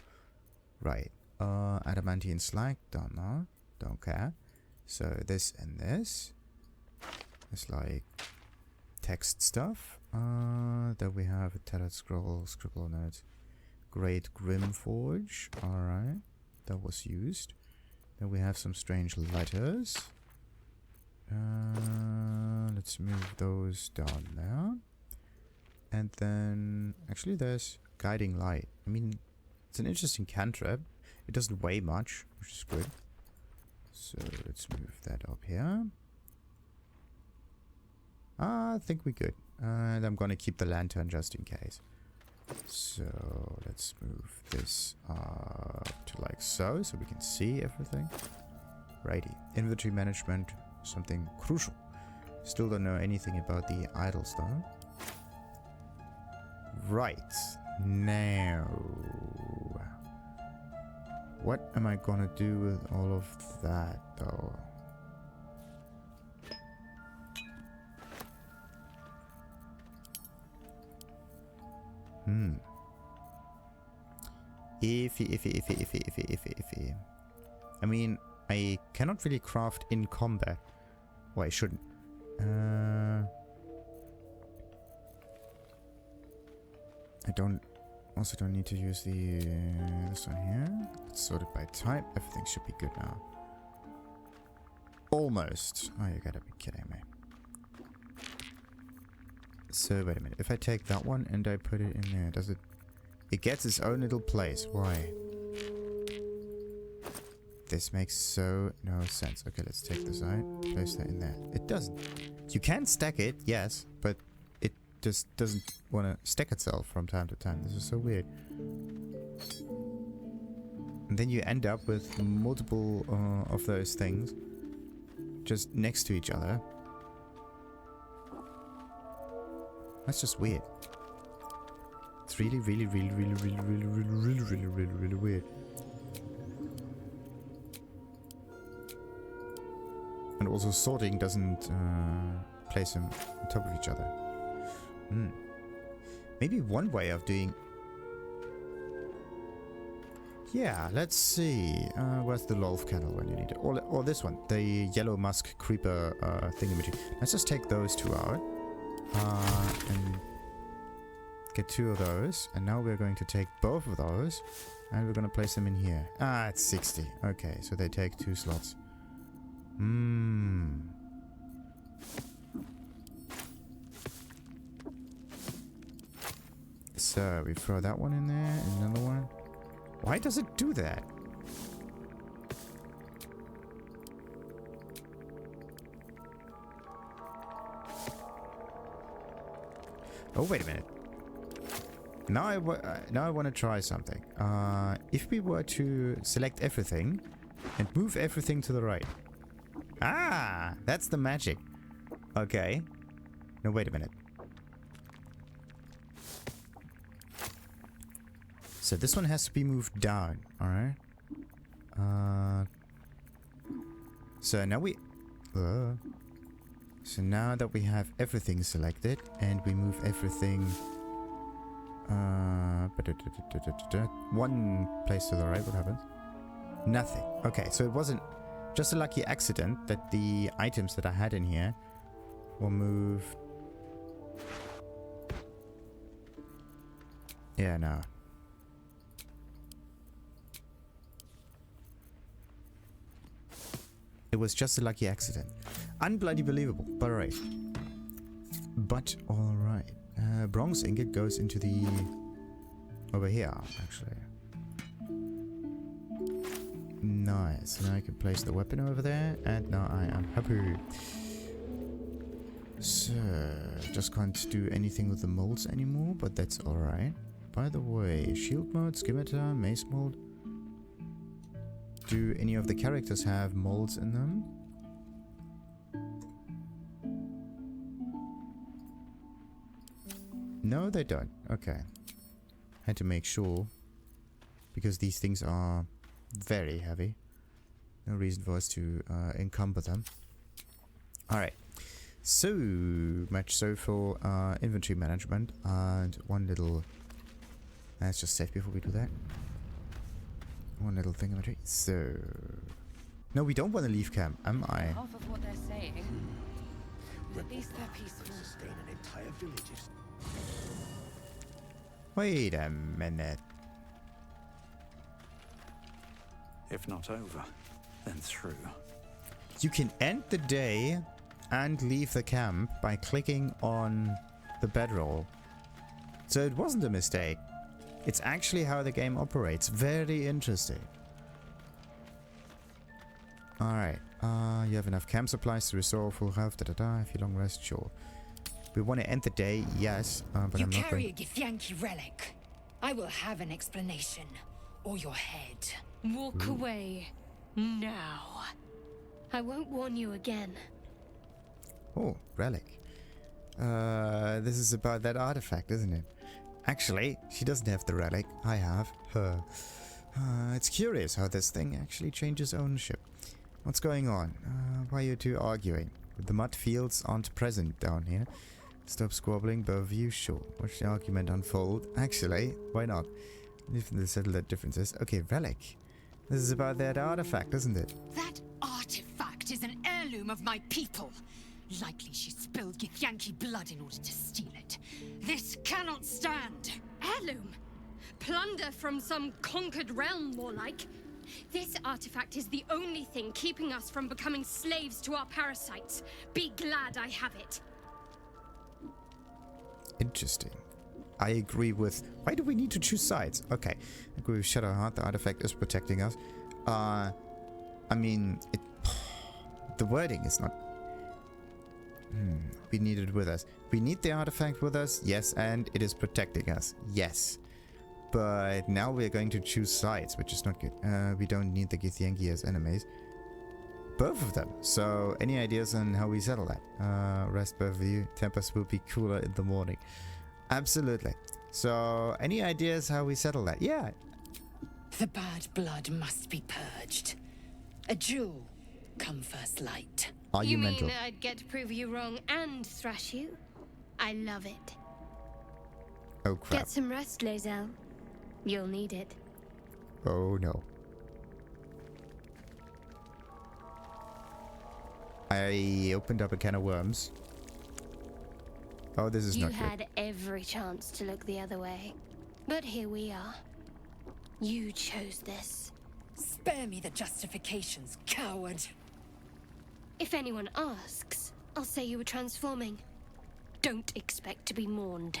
Right. Adamantine slag, don't know. Don't care. So this and this. It's like text stuff. Then we have a tattered scroll, scribble notes. Great Grimforge. Alright. That was used. Then we have some strange letters. Let's move those down there. And then actually there's guiding light. I mean, it's an interesting cantrip. It doesn't weigh much, which is good. So let's move that up here. I think we're good. And I'm gonna keep the lantern just in case. So let's move this up to like so we can see everything. Righty. Inventory management, something crucial. Still don't know anything about the idle stuff. Right. Now, what am I gonna do with all of that though? Iffy. I mean, I cannot really craft in combat. Well, I shouldn't. I also don't need to use the this one here. Let's sort it by type. Everything should be good now. Almost. Oh, you gotta be kidding me. So wait a minute. If I take that one and I put it in there, does it? It gets its own little place. Why? This makes so no sense. Okay, let's take this out. Place that in there. It doesn't. You can stack it, yes, but it just doesn't want to stack itself from time to time. This is so weird. And then you end up with multiple of those things just next to each other. That's just weird. It's really weird. And also sorting doesn't place them on top of each other. Maybe one way of doing... Yeah, let's see. Where's the Lolf candle when you need it? Or this one, the yellow musk creeper thingamajig. Let's just take those two out. And get 2 of those. And now we're going to take both of those. And we're going to place them in here. Ah, it's 60. Okay, so they take 2 slots. So we throw that one in there, and another one. Why does it do that? Oh, wait a minute. Now I want to try something. If we were to select everything and move everything to the right. Ah, that's the magic. Okay. No, wait a minute. So this one has to be moved down, alright? So now we... so now that we have everything selected and we move everything... one place to the right, what happens? Nothing. Okay, so it wasn't just a lucky accident that the items that I had in here were moved... Yeah, no. It was just a lucky accident. Unbloody believable, but alright. But alright. Bronze ingot goes into the... over here, actually. Nice. Now I can place the weapon over there, and now I am happy. So, just can't do anything with the molds anymore, but that's alright. By the way, shield mode, scimitar, mace mold. Do any of the characters have molds in them? No, they don't. Okay. Had to make sure. Because these things are very heavy. No reason for us to encumber them. Alright. So much so for inventory management. And one little... Let's just save before we do that. One little thing about it. So... No, we don't want to leave camp, am I? Half of what they're saying. At least they're peaceful. Sustain an entire village. Wait a minute. If not over, then through. You can end the day and leave the camp by clicking on the bedroll. So it wasn't a mistake. It's actually how the game operates. Very interesting. Alright. You have enough camp supplies to restore full health. If you long rest, sure. We want to end the day, yes. But You I'm not carry going... a Githyanki relic. I will have an explanation, or your head. Walk away now. I won't warn you again. Oh, relic. This is about that artifact, isn't it? Actually, she doesn't have the relic. I have her. It's curious how this thing actually changes ownership. What's going on? Why are you two arguing? The mud fields aren't present down here. Stop squabbling, both of you. Sure. Watch the argument unfold. Actually, why not? If they settle their differences. Okay, relic. This is about that artifact, isn't it? That artifact is an heirloom of my people. Likely she spilled Githyanki blood in order to steal it. This cannot stand. Heirloom? Plunder from some conquered realm, more like. This artifact is the only thing keeping us from becoming slaves to our parasites. Be glad I have it. Interesting. I agree with... Why do we need to choose sides? Okay. I agree with Shadowheart. The artifact is protecting us. I mean... the wording is not... We need it with us. We need the artifact with us. Yes, and it is protecting us. Yes. But now we're going to choose sides, which is not good. We don't need the Githyanki as enemies. Both of them. So, any ideas on how we settle that? Rest both of you. Tempers will be cooler in the morning. Absolutely. So, any ideas how we settle that? Yeah. The bad blood must be purged. A jewel come first light. Are you mean mental? I'd get to prove you wrong and thrash you? I love it. Oh crap. Get some rest, Lae'zel. You'll need it. Oh no. I opened up a can of worms. Oh, this is You not good. had every chance to look the other way. But here we are. You chose this. Spare me the justifications, coward. If anyone asks, I'll say you were transforming. Don't expect to be mourned.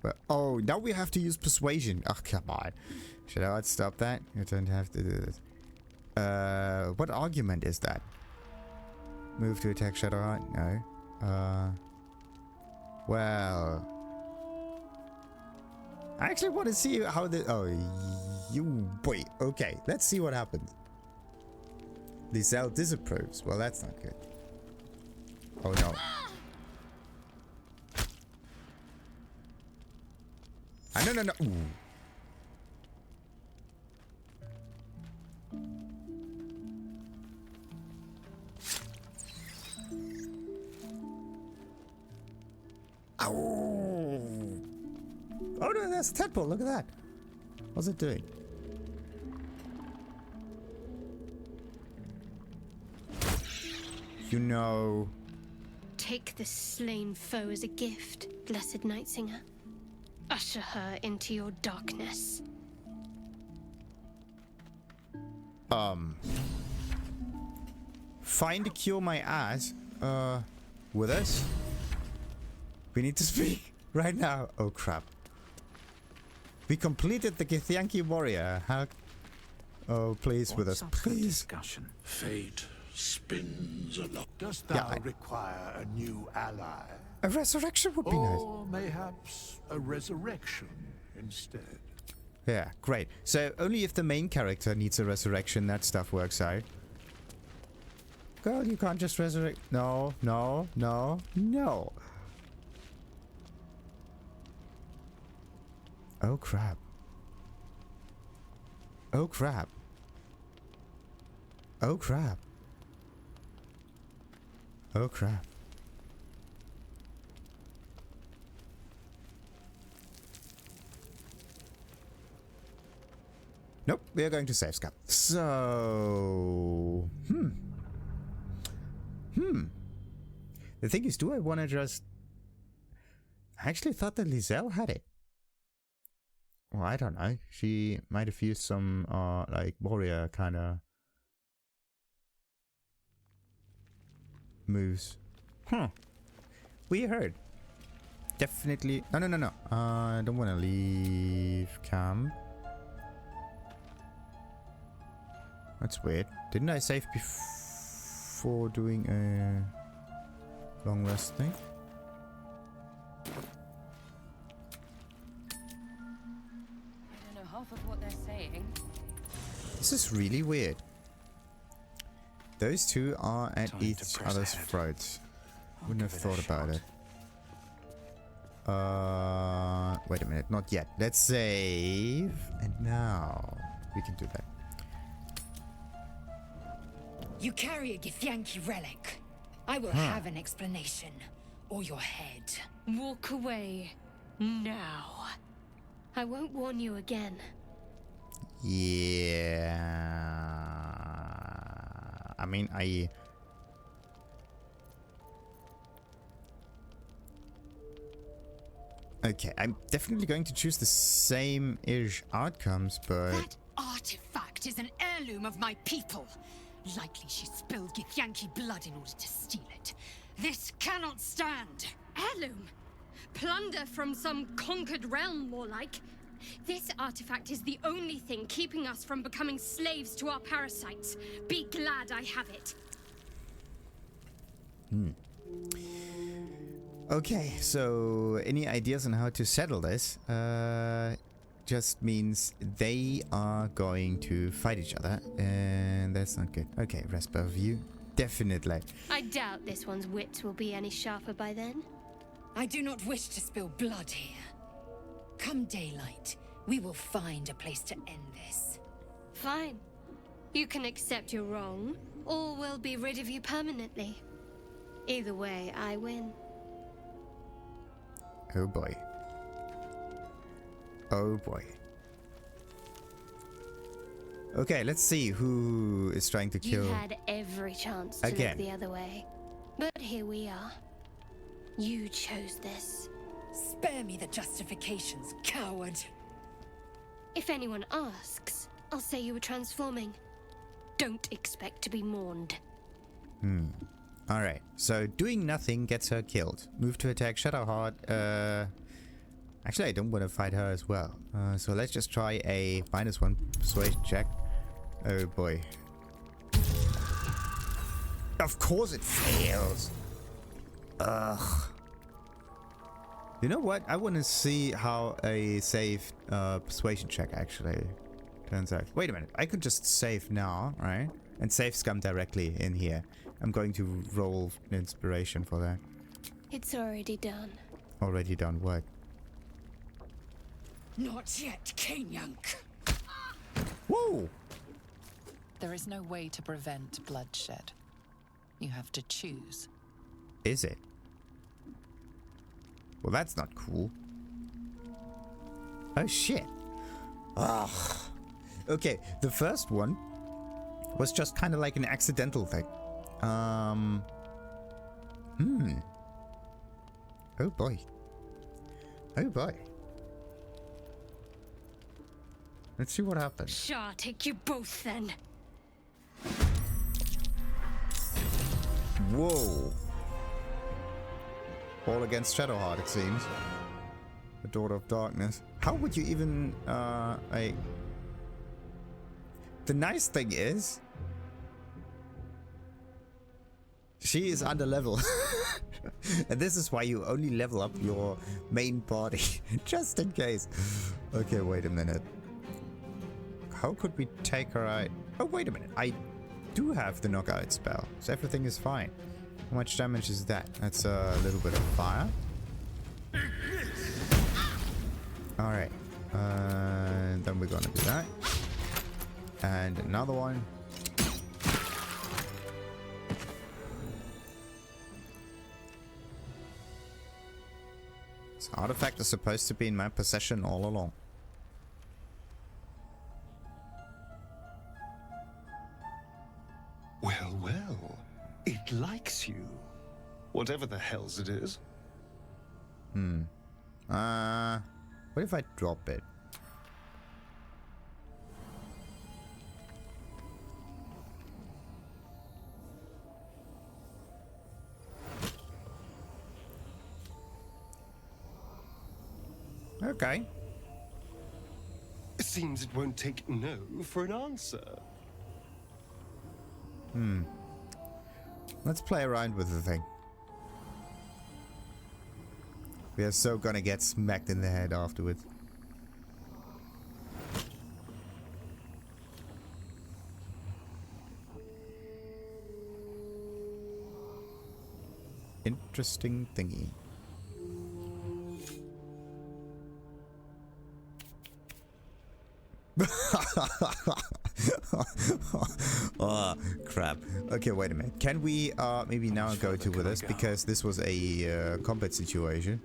But, oh, now we have to use persuasion. Oh, come on. Should I stop that? You don't have to do this. What argument is that? Move to attack Shadowheart? No. Well... I actually want to see how the... Oh, you... Boy. Okay, let's see what happens. Lae'zel disapproves. Well, that's not good. Oh, no. No. Ooh. Ow. Oh no, that's a tadpole. Look at that. What's it doing? You know... Take this slain foe as a gift, blessed Night Singer. Usher her into your darkness. Find a cure my ass. With us? We need to speak right now. Oh crap. We completed the Githyanki warrior. How... Oh, please, with us, please. Discussion. Fate spins along. Dost thou require a new ally? A resurrection would be nice. Or mayhaps a resurrection instead. Yeah, great. So only if the main character needs a resurrection, that stuff works out. Girl, you can't just resurrect. No. Oh crap. Oh crap. Oh crap. Oh crap. Nope, we are going to save scum. So... The thing is, do I want to just... I actually thought that Lae'zel had it. Well, I don't know. She might have used some, like, warrior kind of... moves. Weird. Definitely... No. I don't want to leave camp. That's weird. Didn't I save before doing a long rest thing? This is really weird. Those two are at Time to each press other's ahead. throats. I'll Wouldn't have give it a thought about shot. it. Wait a minute, not yet. Let's save. And now we can do that. You carry a Githyanki relic. I will have an explanation. Or your head. Walk away. Now. I won't warn you again. Yeah. I mean, Okay, I'm definitely going to choose the same-ish outcomes, but... That artifact is an heirloom of my people. Likely she spilled Githyanki blood in order to steal it. This cannot stand. Heirloom? Plunder from some conquered realm, more like. This artifact is the only thing keeping us from becoming slaves to our parasites. Be glad I have it. Okay, so any ideas on how to settle this? Just means they are going to fight each other, and that's not good. Okay, rest of you. Definitely. I doubt this one's wits will be any sharper by then. I do not wish to spill blood here. Come daylight, we will find a place to end this. Fine. You can accept you're wrong, or we'll be rid of you permanently. Either way, I win. Oh boy. Oh boy. Okay, let's see who is trying to kill. You had every chance to Again. look the other way. But here we are. You chose this. Spare me the justifications, coward. If anyone asks, I'll say you were transforming. Don't expect to be mourned. Alright, so doing nothing gets her killed. Move to attack Shadowheart. Actually, I don't want to fight her as well. So let's just try a -1 persuasion check. Oh boy. Of course it fails. Ugh. You know what? I want to see how a safe persuasion check actually turns out. Wait a minute. I could just save now, right? And save scum directly in here. I'm going to roll inspiration for that. It's already done. Already done what? Not yet, Kenyank. Whoa! There is no way to prevent bloodshed. You have to choose. Is it? Well, that's not cool. Oh shit. Ugh. Okay, the first one was just kind of like an accidental thing. Oh boy. Oh boy. Let's see what happens. Shall take you both then. Whoa. All against Shadowheart, it seems. The Daughter of Darkness. How would you even, The nice thing is... she is under level. And this is why you only level up your main party. Just in case. Okay, wait a minute. How could we take her out? Oh, wait a minute. I do have the knockout spell. So everything is fine. How much damage is that? That's a little bit of fire. Alright. Then we're gonna do that. And another one. This artifact is supposed to be in my possession all along. Well, well. It likes you. Whatever the hells it is. What if I drop it? Okay. It seems it won't take no for an answer. Let's play around with the thing. We are so gonna get smacked in the head afterwards. interesting thingy. Oh, crap. Okay, wait a minute. Can we maybe now go to with us? Because this was a combat situation.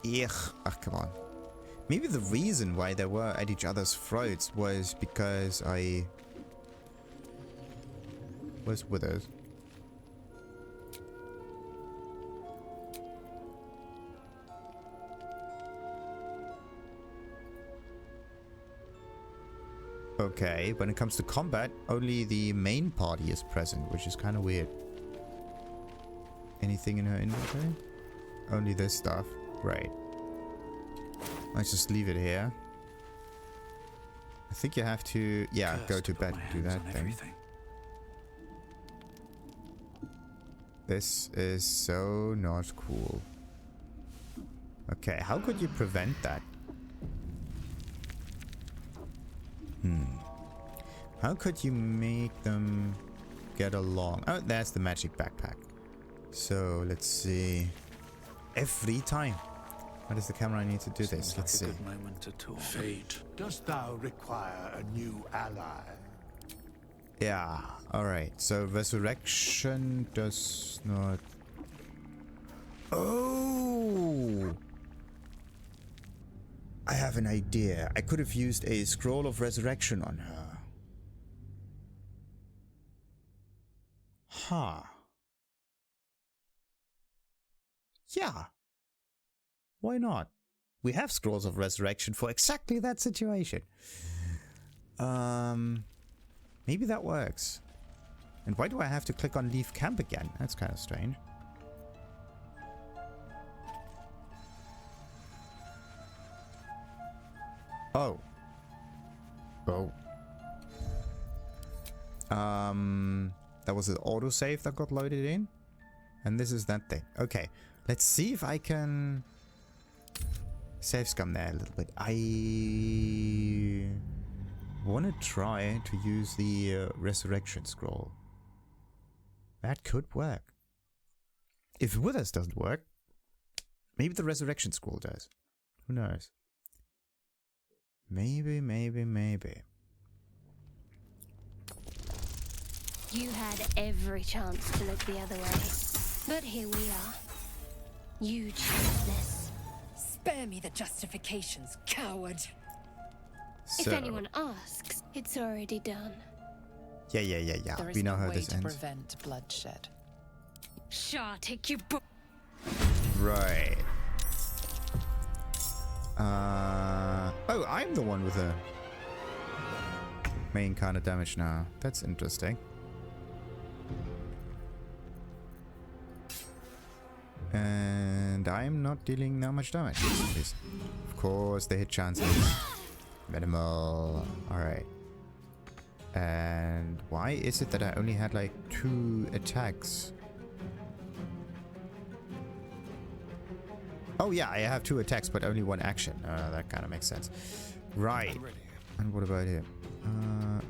Ugh. Ah, come on. Maybe the reason why they were at each other's throats was because I was with us. Okay, when it comes to combat, only the main party is present, which is kind of weird. Anything in her inventory? Only this stuff. Right. Let's just leave it here. I think you have to, yeah, go to bed and do that thing. This is so not cool. Okay, how could you prevent that? How could you make them get along? Oh, there's the magic backpack. So, let's see. Every time. Why does the camera need to do this? Let's see. Fate. Dost thou require a new ally? Yeah, alright. So, resurrection does not... Oh! I have an idea. I could have used a scroll of resurrection on her. Huh. Yeah. Why not? We have scrolls of resurrection for exactly that situation. Maybe that works. And why do I have to click on leave camp again? That's kind of strange. Oh. Oh. That was an autosave that got loaded in. And this is that thing. Okay. Let's see if I can save scum there a little bit. I want to try to use the resurrection scroll. That could work. If Withers doesn't work, maybe the resurrection scroll does. Who knows? Maybe. You had every chance to look the other way. But here we are. You chose this. Spare me the justifications, coward. If anyone asks, it's already done. Yeah. There is We know no how way this to ends. prevent bloodshed. Shah, take you Right. Oh, I'm the one with the main kind of damage now. That's interesting. And I'm not dealing that much damage. Of course, the hit chances. Minimal. Alright. And why is it that I only had like 2 attacks? Oh yeah, I have 2 attacks, but only 1 action. That kind of makes sense. Right. And what about here?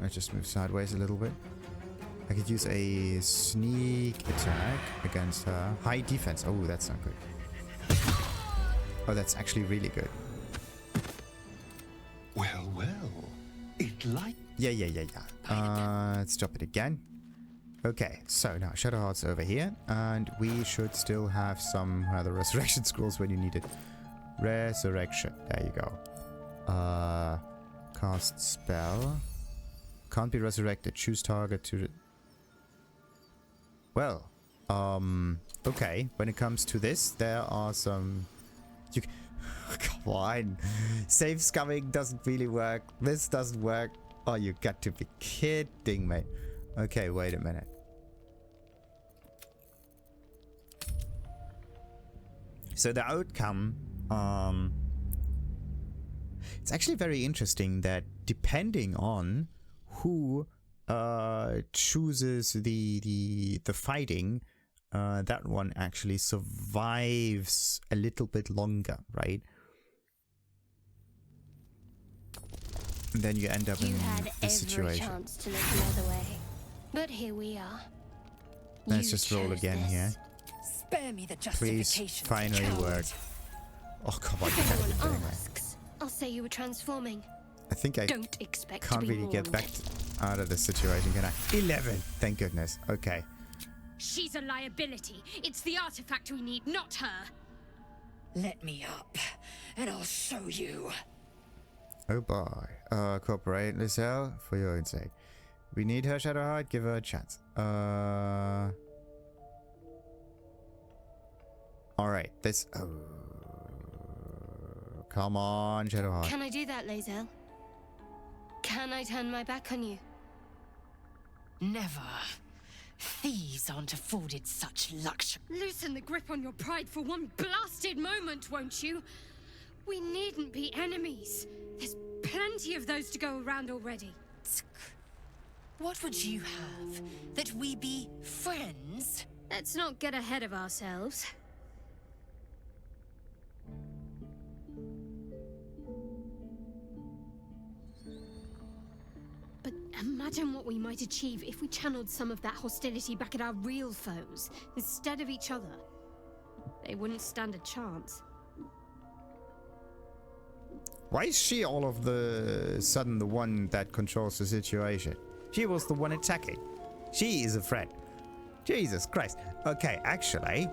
I just move sideways a little bit. I could use a sneak attack against her. High defense. Oh, that's not good. Oh, that's actually really good. Well. It like... Yeah. Let's drop it again. Okay, so now Shadowheart's over here. And we should still have some other resurrection scrolls when you need it. Resurrection. There you go. Cast spell. Can't be resurrected. Choose target to... Well, okay. When it comes to this, there are some... Come on. Save scumming doesn't really work. This doesn't work. Oh, you got to be kidding me. Okay, wait a minute. So the outcome, it's actually very interesting that depending on who chooses the fighting, that one actually survives a little bit longer, right? And then you end up in this situation. You had every chance to look the other way, but here we are. Let's just roll again here. Spare me the Please justification. finally work. Oh, come on. You If can't be anyone doing that. asks, I'll say you were transforming. I think I Don't expect can't to be really get warned. back out of this situation, can I? 11! Thank goodness. Okay. She's a liability. It's the artifact we need, not her. Let me up, and I'll show you. Oh boy. Cooperate, Lae'zel, for your own sake. We need her, Shadowheart. Give her a chance. Alright, this... Oh. Come on, Shadowheart. Can I do that, Lae'zel? Can I turn my back on you? Never. Thieves aren't afforded such luxury. Loosen the grip on your pride for one blasted moment, won't you? We needn't be enemies. There's plenty of those to go around already. What would you have? That we be friends? Let's not get ahead of ourselves. But imagine what we might achieve if we channeled some of that hostility back at our real foes, instead of each other. They wouldn't stand a chance. Why is she all of the sudden the one that controls the situation? She was the one attacking. She is a threat. Jesus Christ. Okay, actually,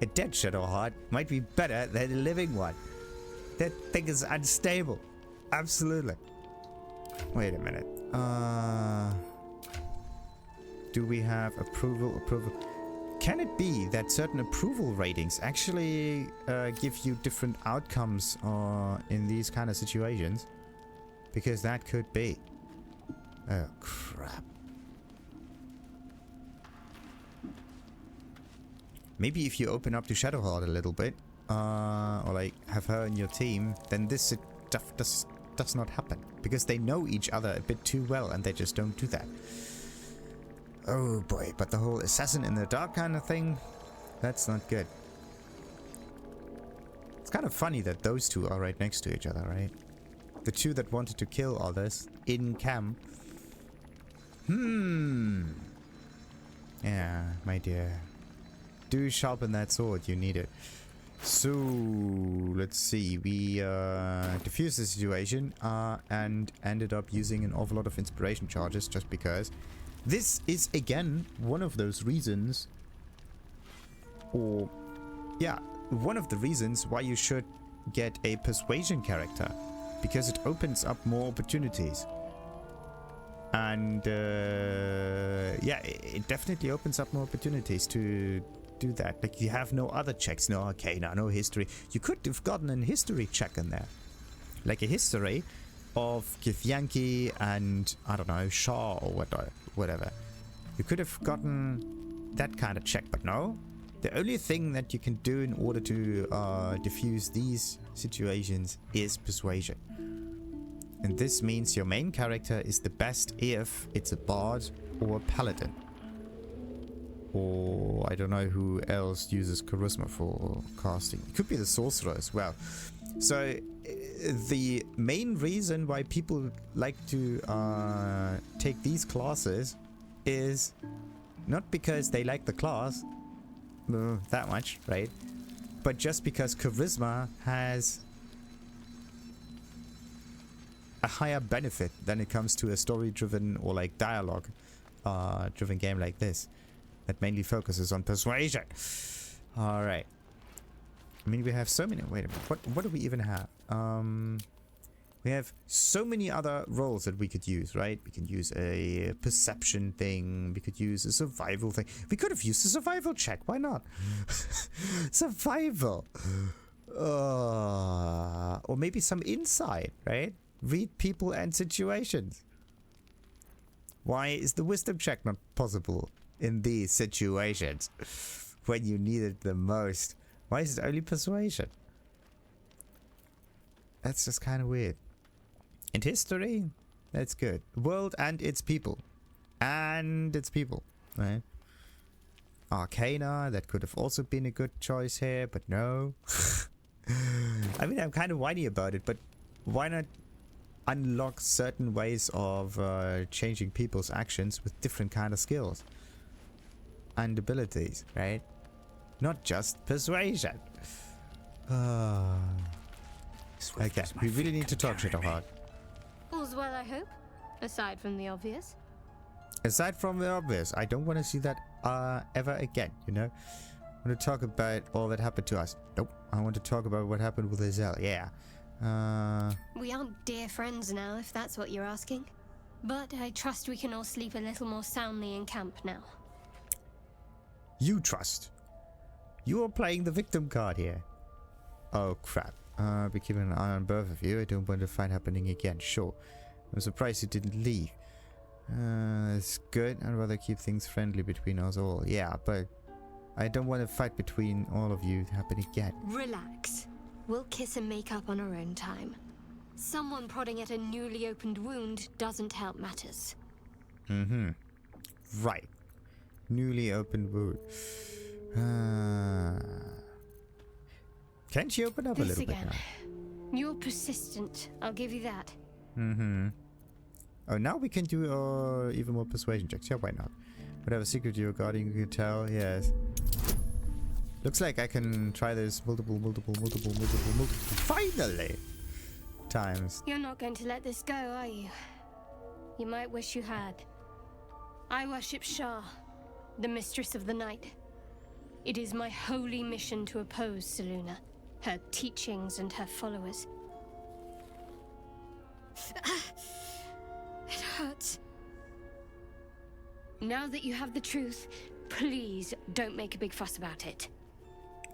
a dead Shadowheart might be better than a living one. That thing is unstable. Absolutely. Wait a minute. Do we have approval? Can it be that certain approval ratings actually give you different outcomes in these kind of situations? Because that could be. Oh, crap. Maybe if you open up to Shadowheart a little bit, or like have her in your team, then this stuff does not happen. Because they know each other a bit too well and they just don't do that. Oh boy, but the whole assassin in the dark kind of thing, that's not good. It's kind of funny that those two are right next to each other, right? The two that wanted to kill others in camp. Yeah, my dear. Do sharpen that sword, you need it. So, let's see. We diffused the situation and ended up using an awful lot of inspiration charges just because. This is again one of those reasons, or yeah, one of the reasons why you should get a persuasion character, because it opens up more opportunities. And yeah, it definitely opens up more opportunities to do that. Like, you have no other checks, no arcana, no history. You could have gotten a history check in there, like a history of Githyanki and I don't know, Shah or whatever. You could have gotten that kind of check, but no. The only thing that you can do in order to diffuse these situations is persuasion. And this means your main character is the best if it's a bard or a paladin. Or I don't know who else uses charisma for casting. It could be the sorcerer as well. So the main reason why people like to take these classes is not because they like the class that much, right? But just because charisma has a higher benefit than it comes to a story-driven or like dialogue-driven game like this that mainly focuses on persuasion. All right. I mean, we have so many. Wait a minute. What do we even have? We have so many other roles that we could use, right? We can use a perception thing. We could use a survival thing. We could have used a survival check. Why not? Survival. Or maybe some insight, right? Read people and situations. Why is the wisdom check not possible in these situations when you need it the most? Why is it only persuasion? That's just kind of weird. And history? That's good. World and its people. And its people, right? Arcana, that could have also been a good choice here, but no. I mean, I'm kind of whiny about it, but why not unlock certain ways of changing people's actions with different kind of skills? and abilities, right? Not just persuasion. Okay, we really need to talk Shadowheart. All's well, I hope. Aside from the obvious. Aside from the obvious, I don't want to see that ever again, you know? I want to talk about all that happened to us. Nope. I want to talk about what happened with Lae'zel. Yeah. We aren't dear friends now, if that's what you're asking. But I trust we can all sleep a little more soundly in camp now. You trust. You are playing the victim card here. Oh, crap. Be keeping an eye on both of you. I don't want a fight happening again. Sure. I'm surprised you didn't leave. It's good. I'd rather keep things friendly between us all. Yeah, but I don't want a fight between all of you to happen again. Relax. We'll kiss and make up on our own time. Someone prodding at a newly opened wound doesn't help matters. Mm-hmm. Right. Newly opened wound. Can't you open up a little bit now? You're persistent. I'll give you that. Mm-hmm. Oh, now we can do even more persuasion checks. Yeah, why not? Whatever secret you're guarding, you can tell. Yes. Looks like I can try this multiple finally times. You're not going to let this go, are you? You might wish you had. I worship Shah, the mistress of the night. It is my holy mission to oppose Selûne, her teachings and her followers. It hurts. Now that you have the truth, please don't make a big fuss about it.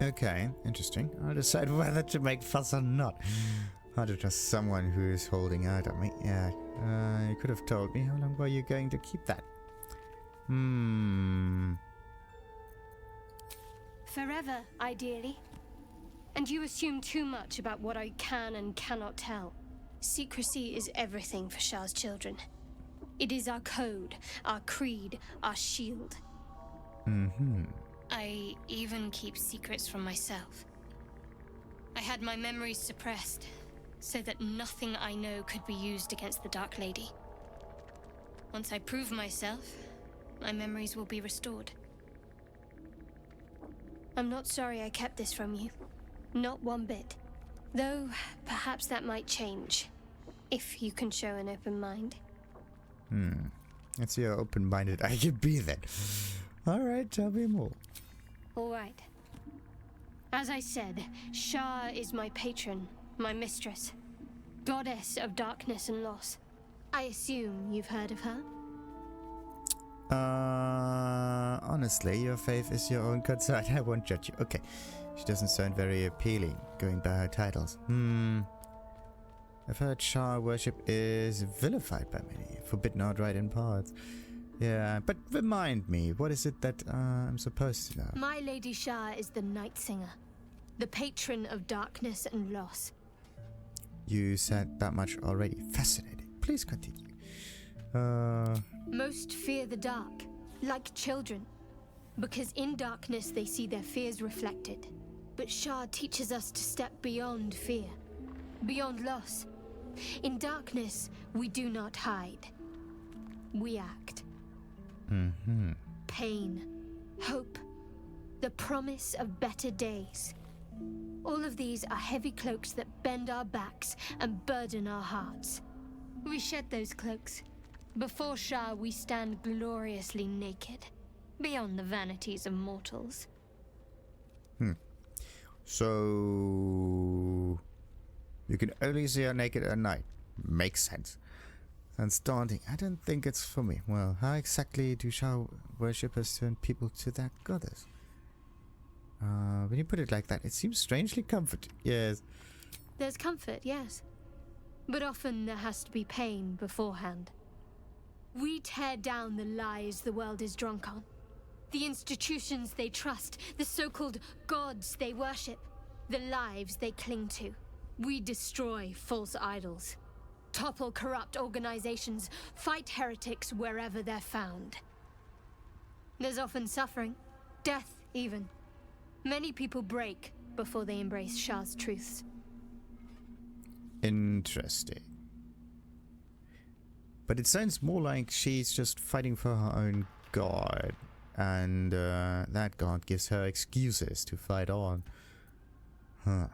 Okay, interesting. I'll decide whether to make fuss or not. How to trust someone who is holding out on me. Yeah, you could have told me. How long were you going to keep that? Forever, ideally. And you assume too much about what I can and cannot tell. Secrecy is everything for Shah's children. It is our code, our creed, our shield. Mm-hmm. I even keep secrets from myself. I had my memories suppressed, so that nothing I know could be used against the Dark Lady. Once I prove myself, my memories will be restored. I'm not sorry I kept this from you. Not one bit. Though, perhaps that might change. If you can show an open mind. Let's see how open-minded I can be then. Alright, tell me more. Alright. As I said, Shah is my patron, my mistress. Goddess of darkness and loss. I assume you've heard of her? Honestly, your faith is your own concern. I won't judge you. Okay. She doesn't sound very appealing, going by her titles. I've heard Shah worship is vilified by many, forbidden outright in parts. Yeah, but remind me, what is it that I'm supposed to know? My Lady Shah is the Night Singer, the patron of darkness and loss. You said that much already. Fascinating. Please continue. Most fear the dark, like children, because in darkness they see their fears reflected. But Shah teaches us to step beyond fear, beyond loss. In darkness, we do not hide. We act. Pain, hope, the promise of better days. All of these are heavy cloaks that bend our backs and burden our hearts. We shed those cloaks. Before Shah, we stand gloriously naked, beyond the vanities of mortals. So you can only see her naked at night. Makes sense. Sounds daunting. I don't think it's for me. Well, how exactly do Shah worshippers turn people to their goddess? When you put it like that, it seems strangely comforting. Yes. There's comfort, yes. But often there has to be pain beforehand. We tear down the lies the world is drunk on. The institutions they trust, the so-called gods they worship, the lives they cling to. We destroy false idols, topple corrupt organizations, fight heretics wherever they're found. There's often suffering, death even. Many people break before they embrace Shah's truths. Interesting. But it sounds more like she's just fighting for her own god. And that god gives her excuses to fight on. Huh.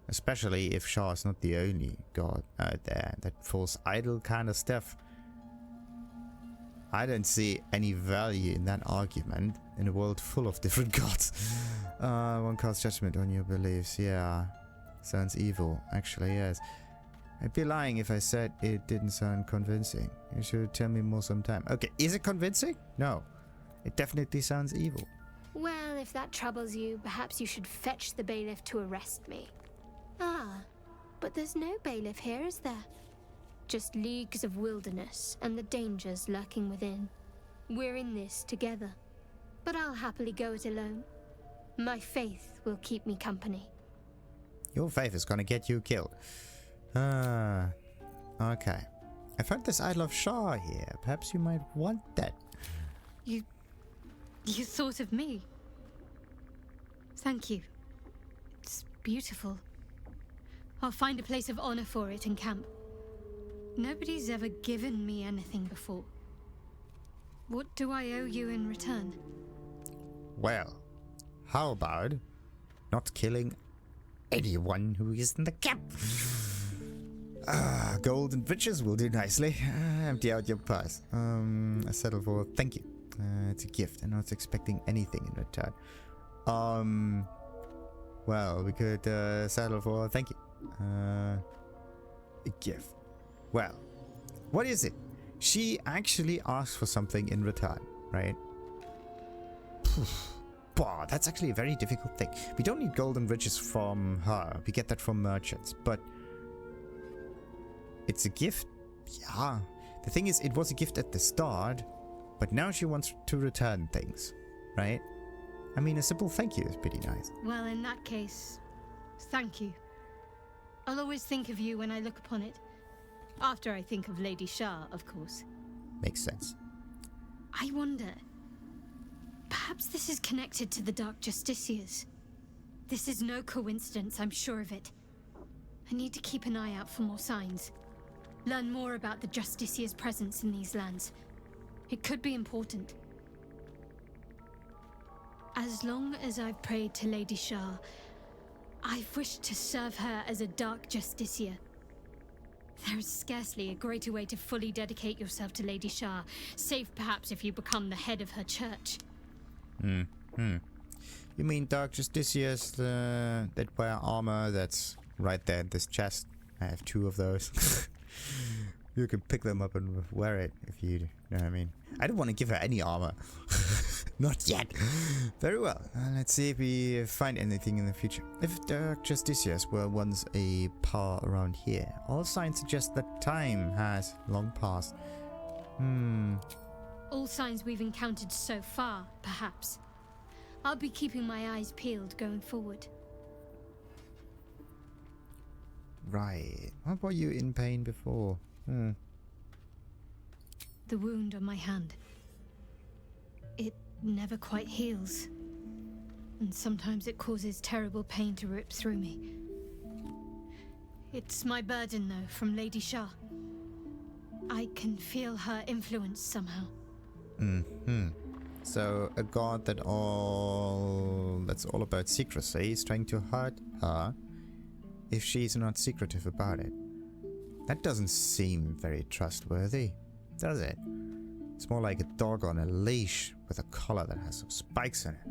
Especially if Shah is not the only god out there that falls idle kind of stuff. I don't see any value in that argument in a world full of different gods. One casts judgment on your beliefs. Yeah, sounds evil. Actually, yes. I'd be lying if I said it didn't sound convincing. You should tell me more sometime. Okay, is it convincing? No. It definitely sounds evil. Well, if that troubles you, perhaps you should fetch the bailiff to arrest me. Ah, but there's no bailiff here, is there? Just leagues of wilderness and the dangers lurking within. We're in this together. But I'll happily go it alone. My faith will keep me company. Your faith is gonna get you killed. Okay. I found this Idol of Shah here. Perhaps you might want that. You thought of me? Thank you. It's beautiful. I'll find a place of honor for it in camp. Nobody's ever given me anything before. What do I owe you in return? Well, how about not killing anyone who is in the camp? Gold and riches will do nicely. Empty out your purse. I settle for thank you. It's a gift. I'm not expecting anything in return. Well, we could settle for thank you. A gift. Well, what is it? She actually asked for something in return, right? Bah, that's actually a very difficult thing. We don't need gold and riches from her. We get that from merchants, but it's a gift? Yeah. The thing is, it was a gift at the start, but now she wants to return things, right? I mean, a simple thank you is pretty nice. Well, in that case, thank you. I'll always think of you when I look upon it. After I think of Lady Shah, of course. Makes sense. I wonder, perhaps this is connected to the Dark Justiciars. This is no coincidence, I'm sure of it. I need to keep an eye out for more signs. Learn more about the Justiciars' presence in these lands. It could be important. As long as I've prayed to Lady Shah, I've wished to serve her as a Dark Justiciar. There is scarcely a greater way to fully dedicate yourself to Lady Shah, save perhaps if you become the head of her church. You mean Dark Justiciars that wear armor that's right there in this chest? I have 2 of those. You can pick them up and wear it if you know what I mean. I don't want to give her any armor. Not yet. Very well. Let's see if we find anything in the future. If Dark Justiciars were once a power around here, all signs suggest that time has long passed. All signs we've encountered so far, perhaps. I'll be keeping my eyes peeled going forward. Right. What were you in pain before? The wound on my hand. It never quite heals. And sometimes it causes terrible pain to rip through me. It's my burden, though, from Lady Shah. I can feel her influence somehow. So a god that's all about secrecy is trying to hurt her if she's not secretive about it. That doesn't seem very trustworthy, does it? It's more like a dog on a leash with a collar that has some spikes in it.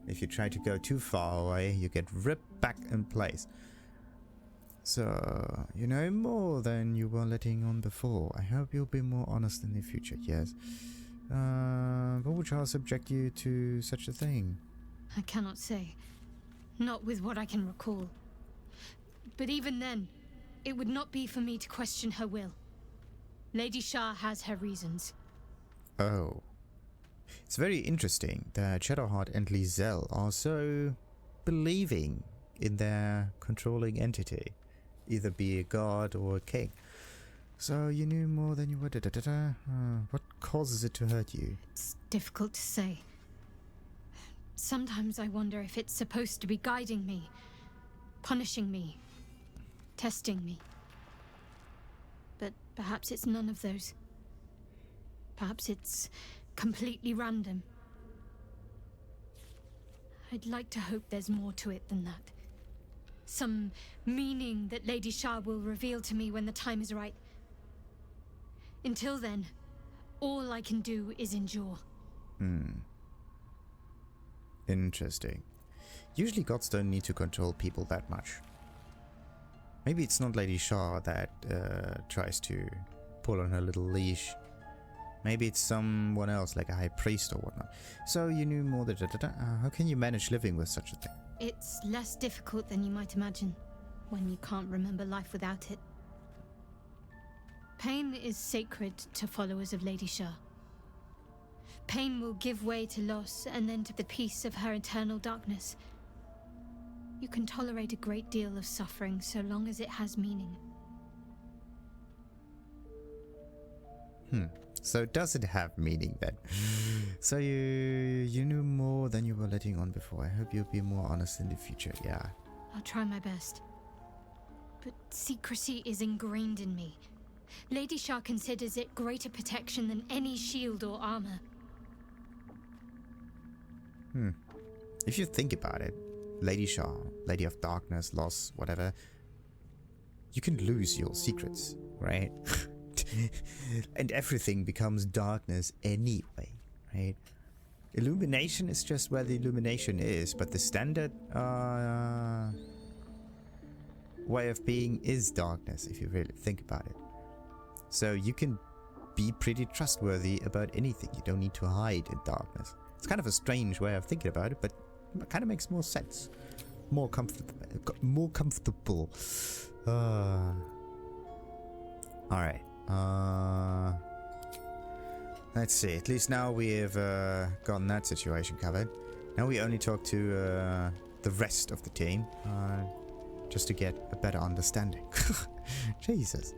If you try to go too far away, you get ripped back in place. So, you know more than you were letting on before. I hope you'll be more honest in the future, yes. What would Charles subject you to such a thing? I cannot say. Not with what I can recall. But even then, it would not be for me to question her will. Lady Shah has her reasons. Oh. It's very interesting that Shadowheart and Lae'zel are so believing in their controlling entity, either be a god or a king. So you knew more than you were. What causes it to hurt you? It's difficult to say. Sometimes I wonder if it's supposed to be guiding me, punishing me, testing me. But perhaps it's none of those. Perhaps it's completely random. I'd like to hope there's more to it than that. Some meaning that Lady Shah will reveal to me when the time is right. Until then, all I can do is endure. Interesting. Usually gods don't need to control people that much. Maybe it's not Lady Shah that tries to pull on her little leash. Maybe it's someone else, like a high priest or whatnot. So you knew more than how can you manage living with such a thing? It's less difficult than you might imagine, when you can't remember life without it. Pain is sacred to followers of Lady Shah. Pain will give way to loss, and then to the peace of her eternal darkness. You can tolerate a great deal of suffering so long as it has meaning. So does it have meaning then? So you knew more than you were letting on before. I hope you'll be more honest in the future. Yeah. I'll try my best. But secrecy is ingrained in me. Lady Shah considers it greater protection than any shield or armor. If you think about it, Lady Shah, Lady of Darkness, Loss, whatever, you can lose your secrets, right? And everything becomes darkness anyway, right? Illumination is just where the illumination is, but the standard way of being is darkness, if you really think about it. So you can be pretty trustworthy about anything. You don't need to hide in darkness. It's kind of a strange way of thinking about it, but it kind of makes more sense. More comfortable. Alright. Let's see. At least now we have gotten that situation covered. Now we only talk to the rest of the team. Just to get a better understanding. Jesus.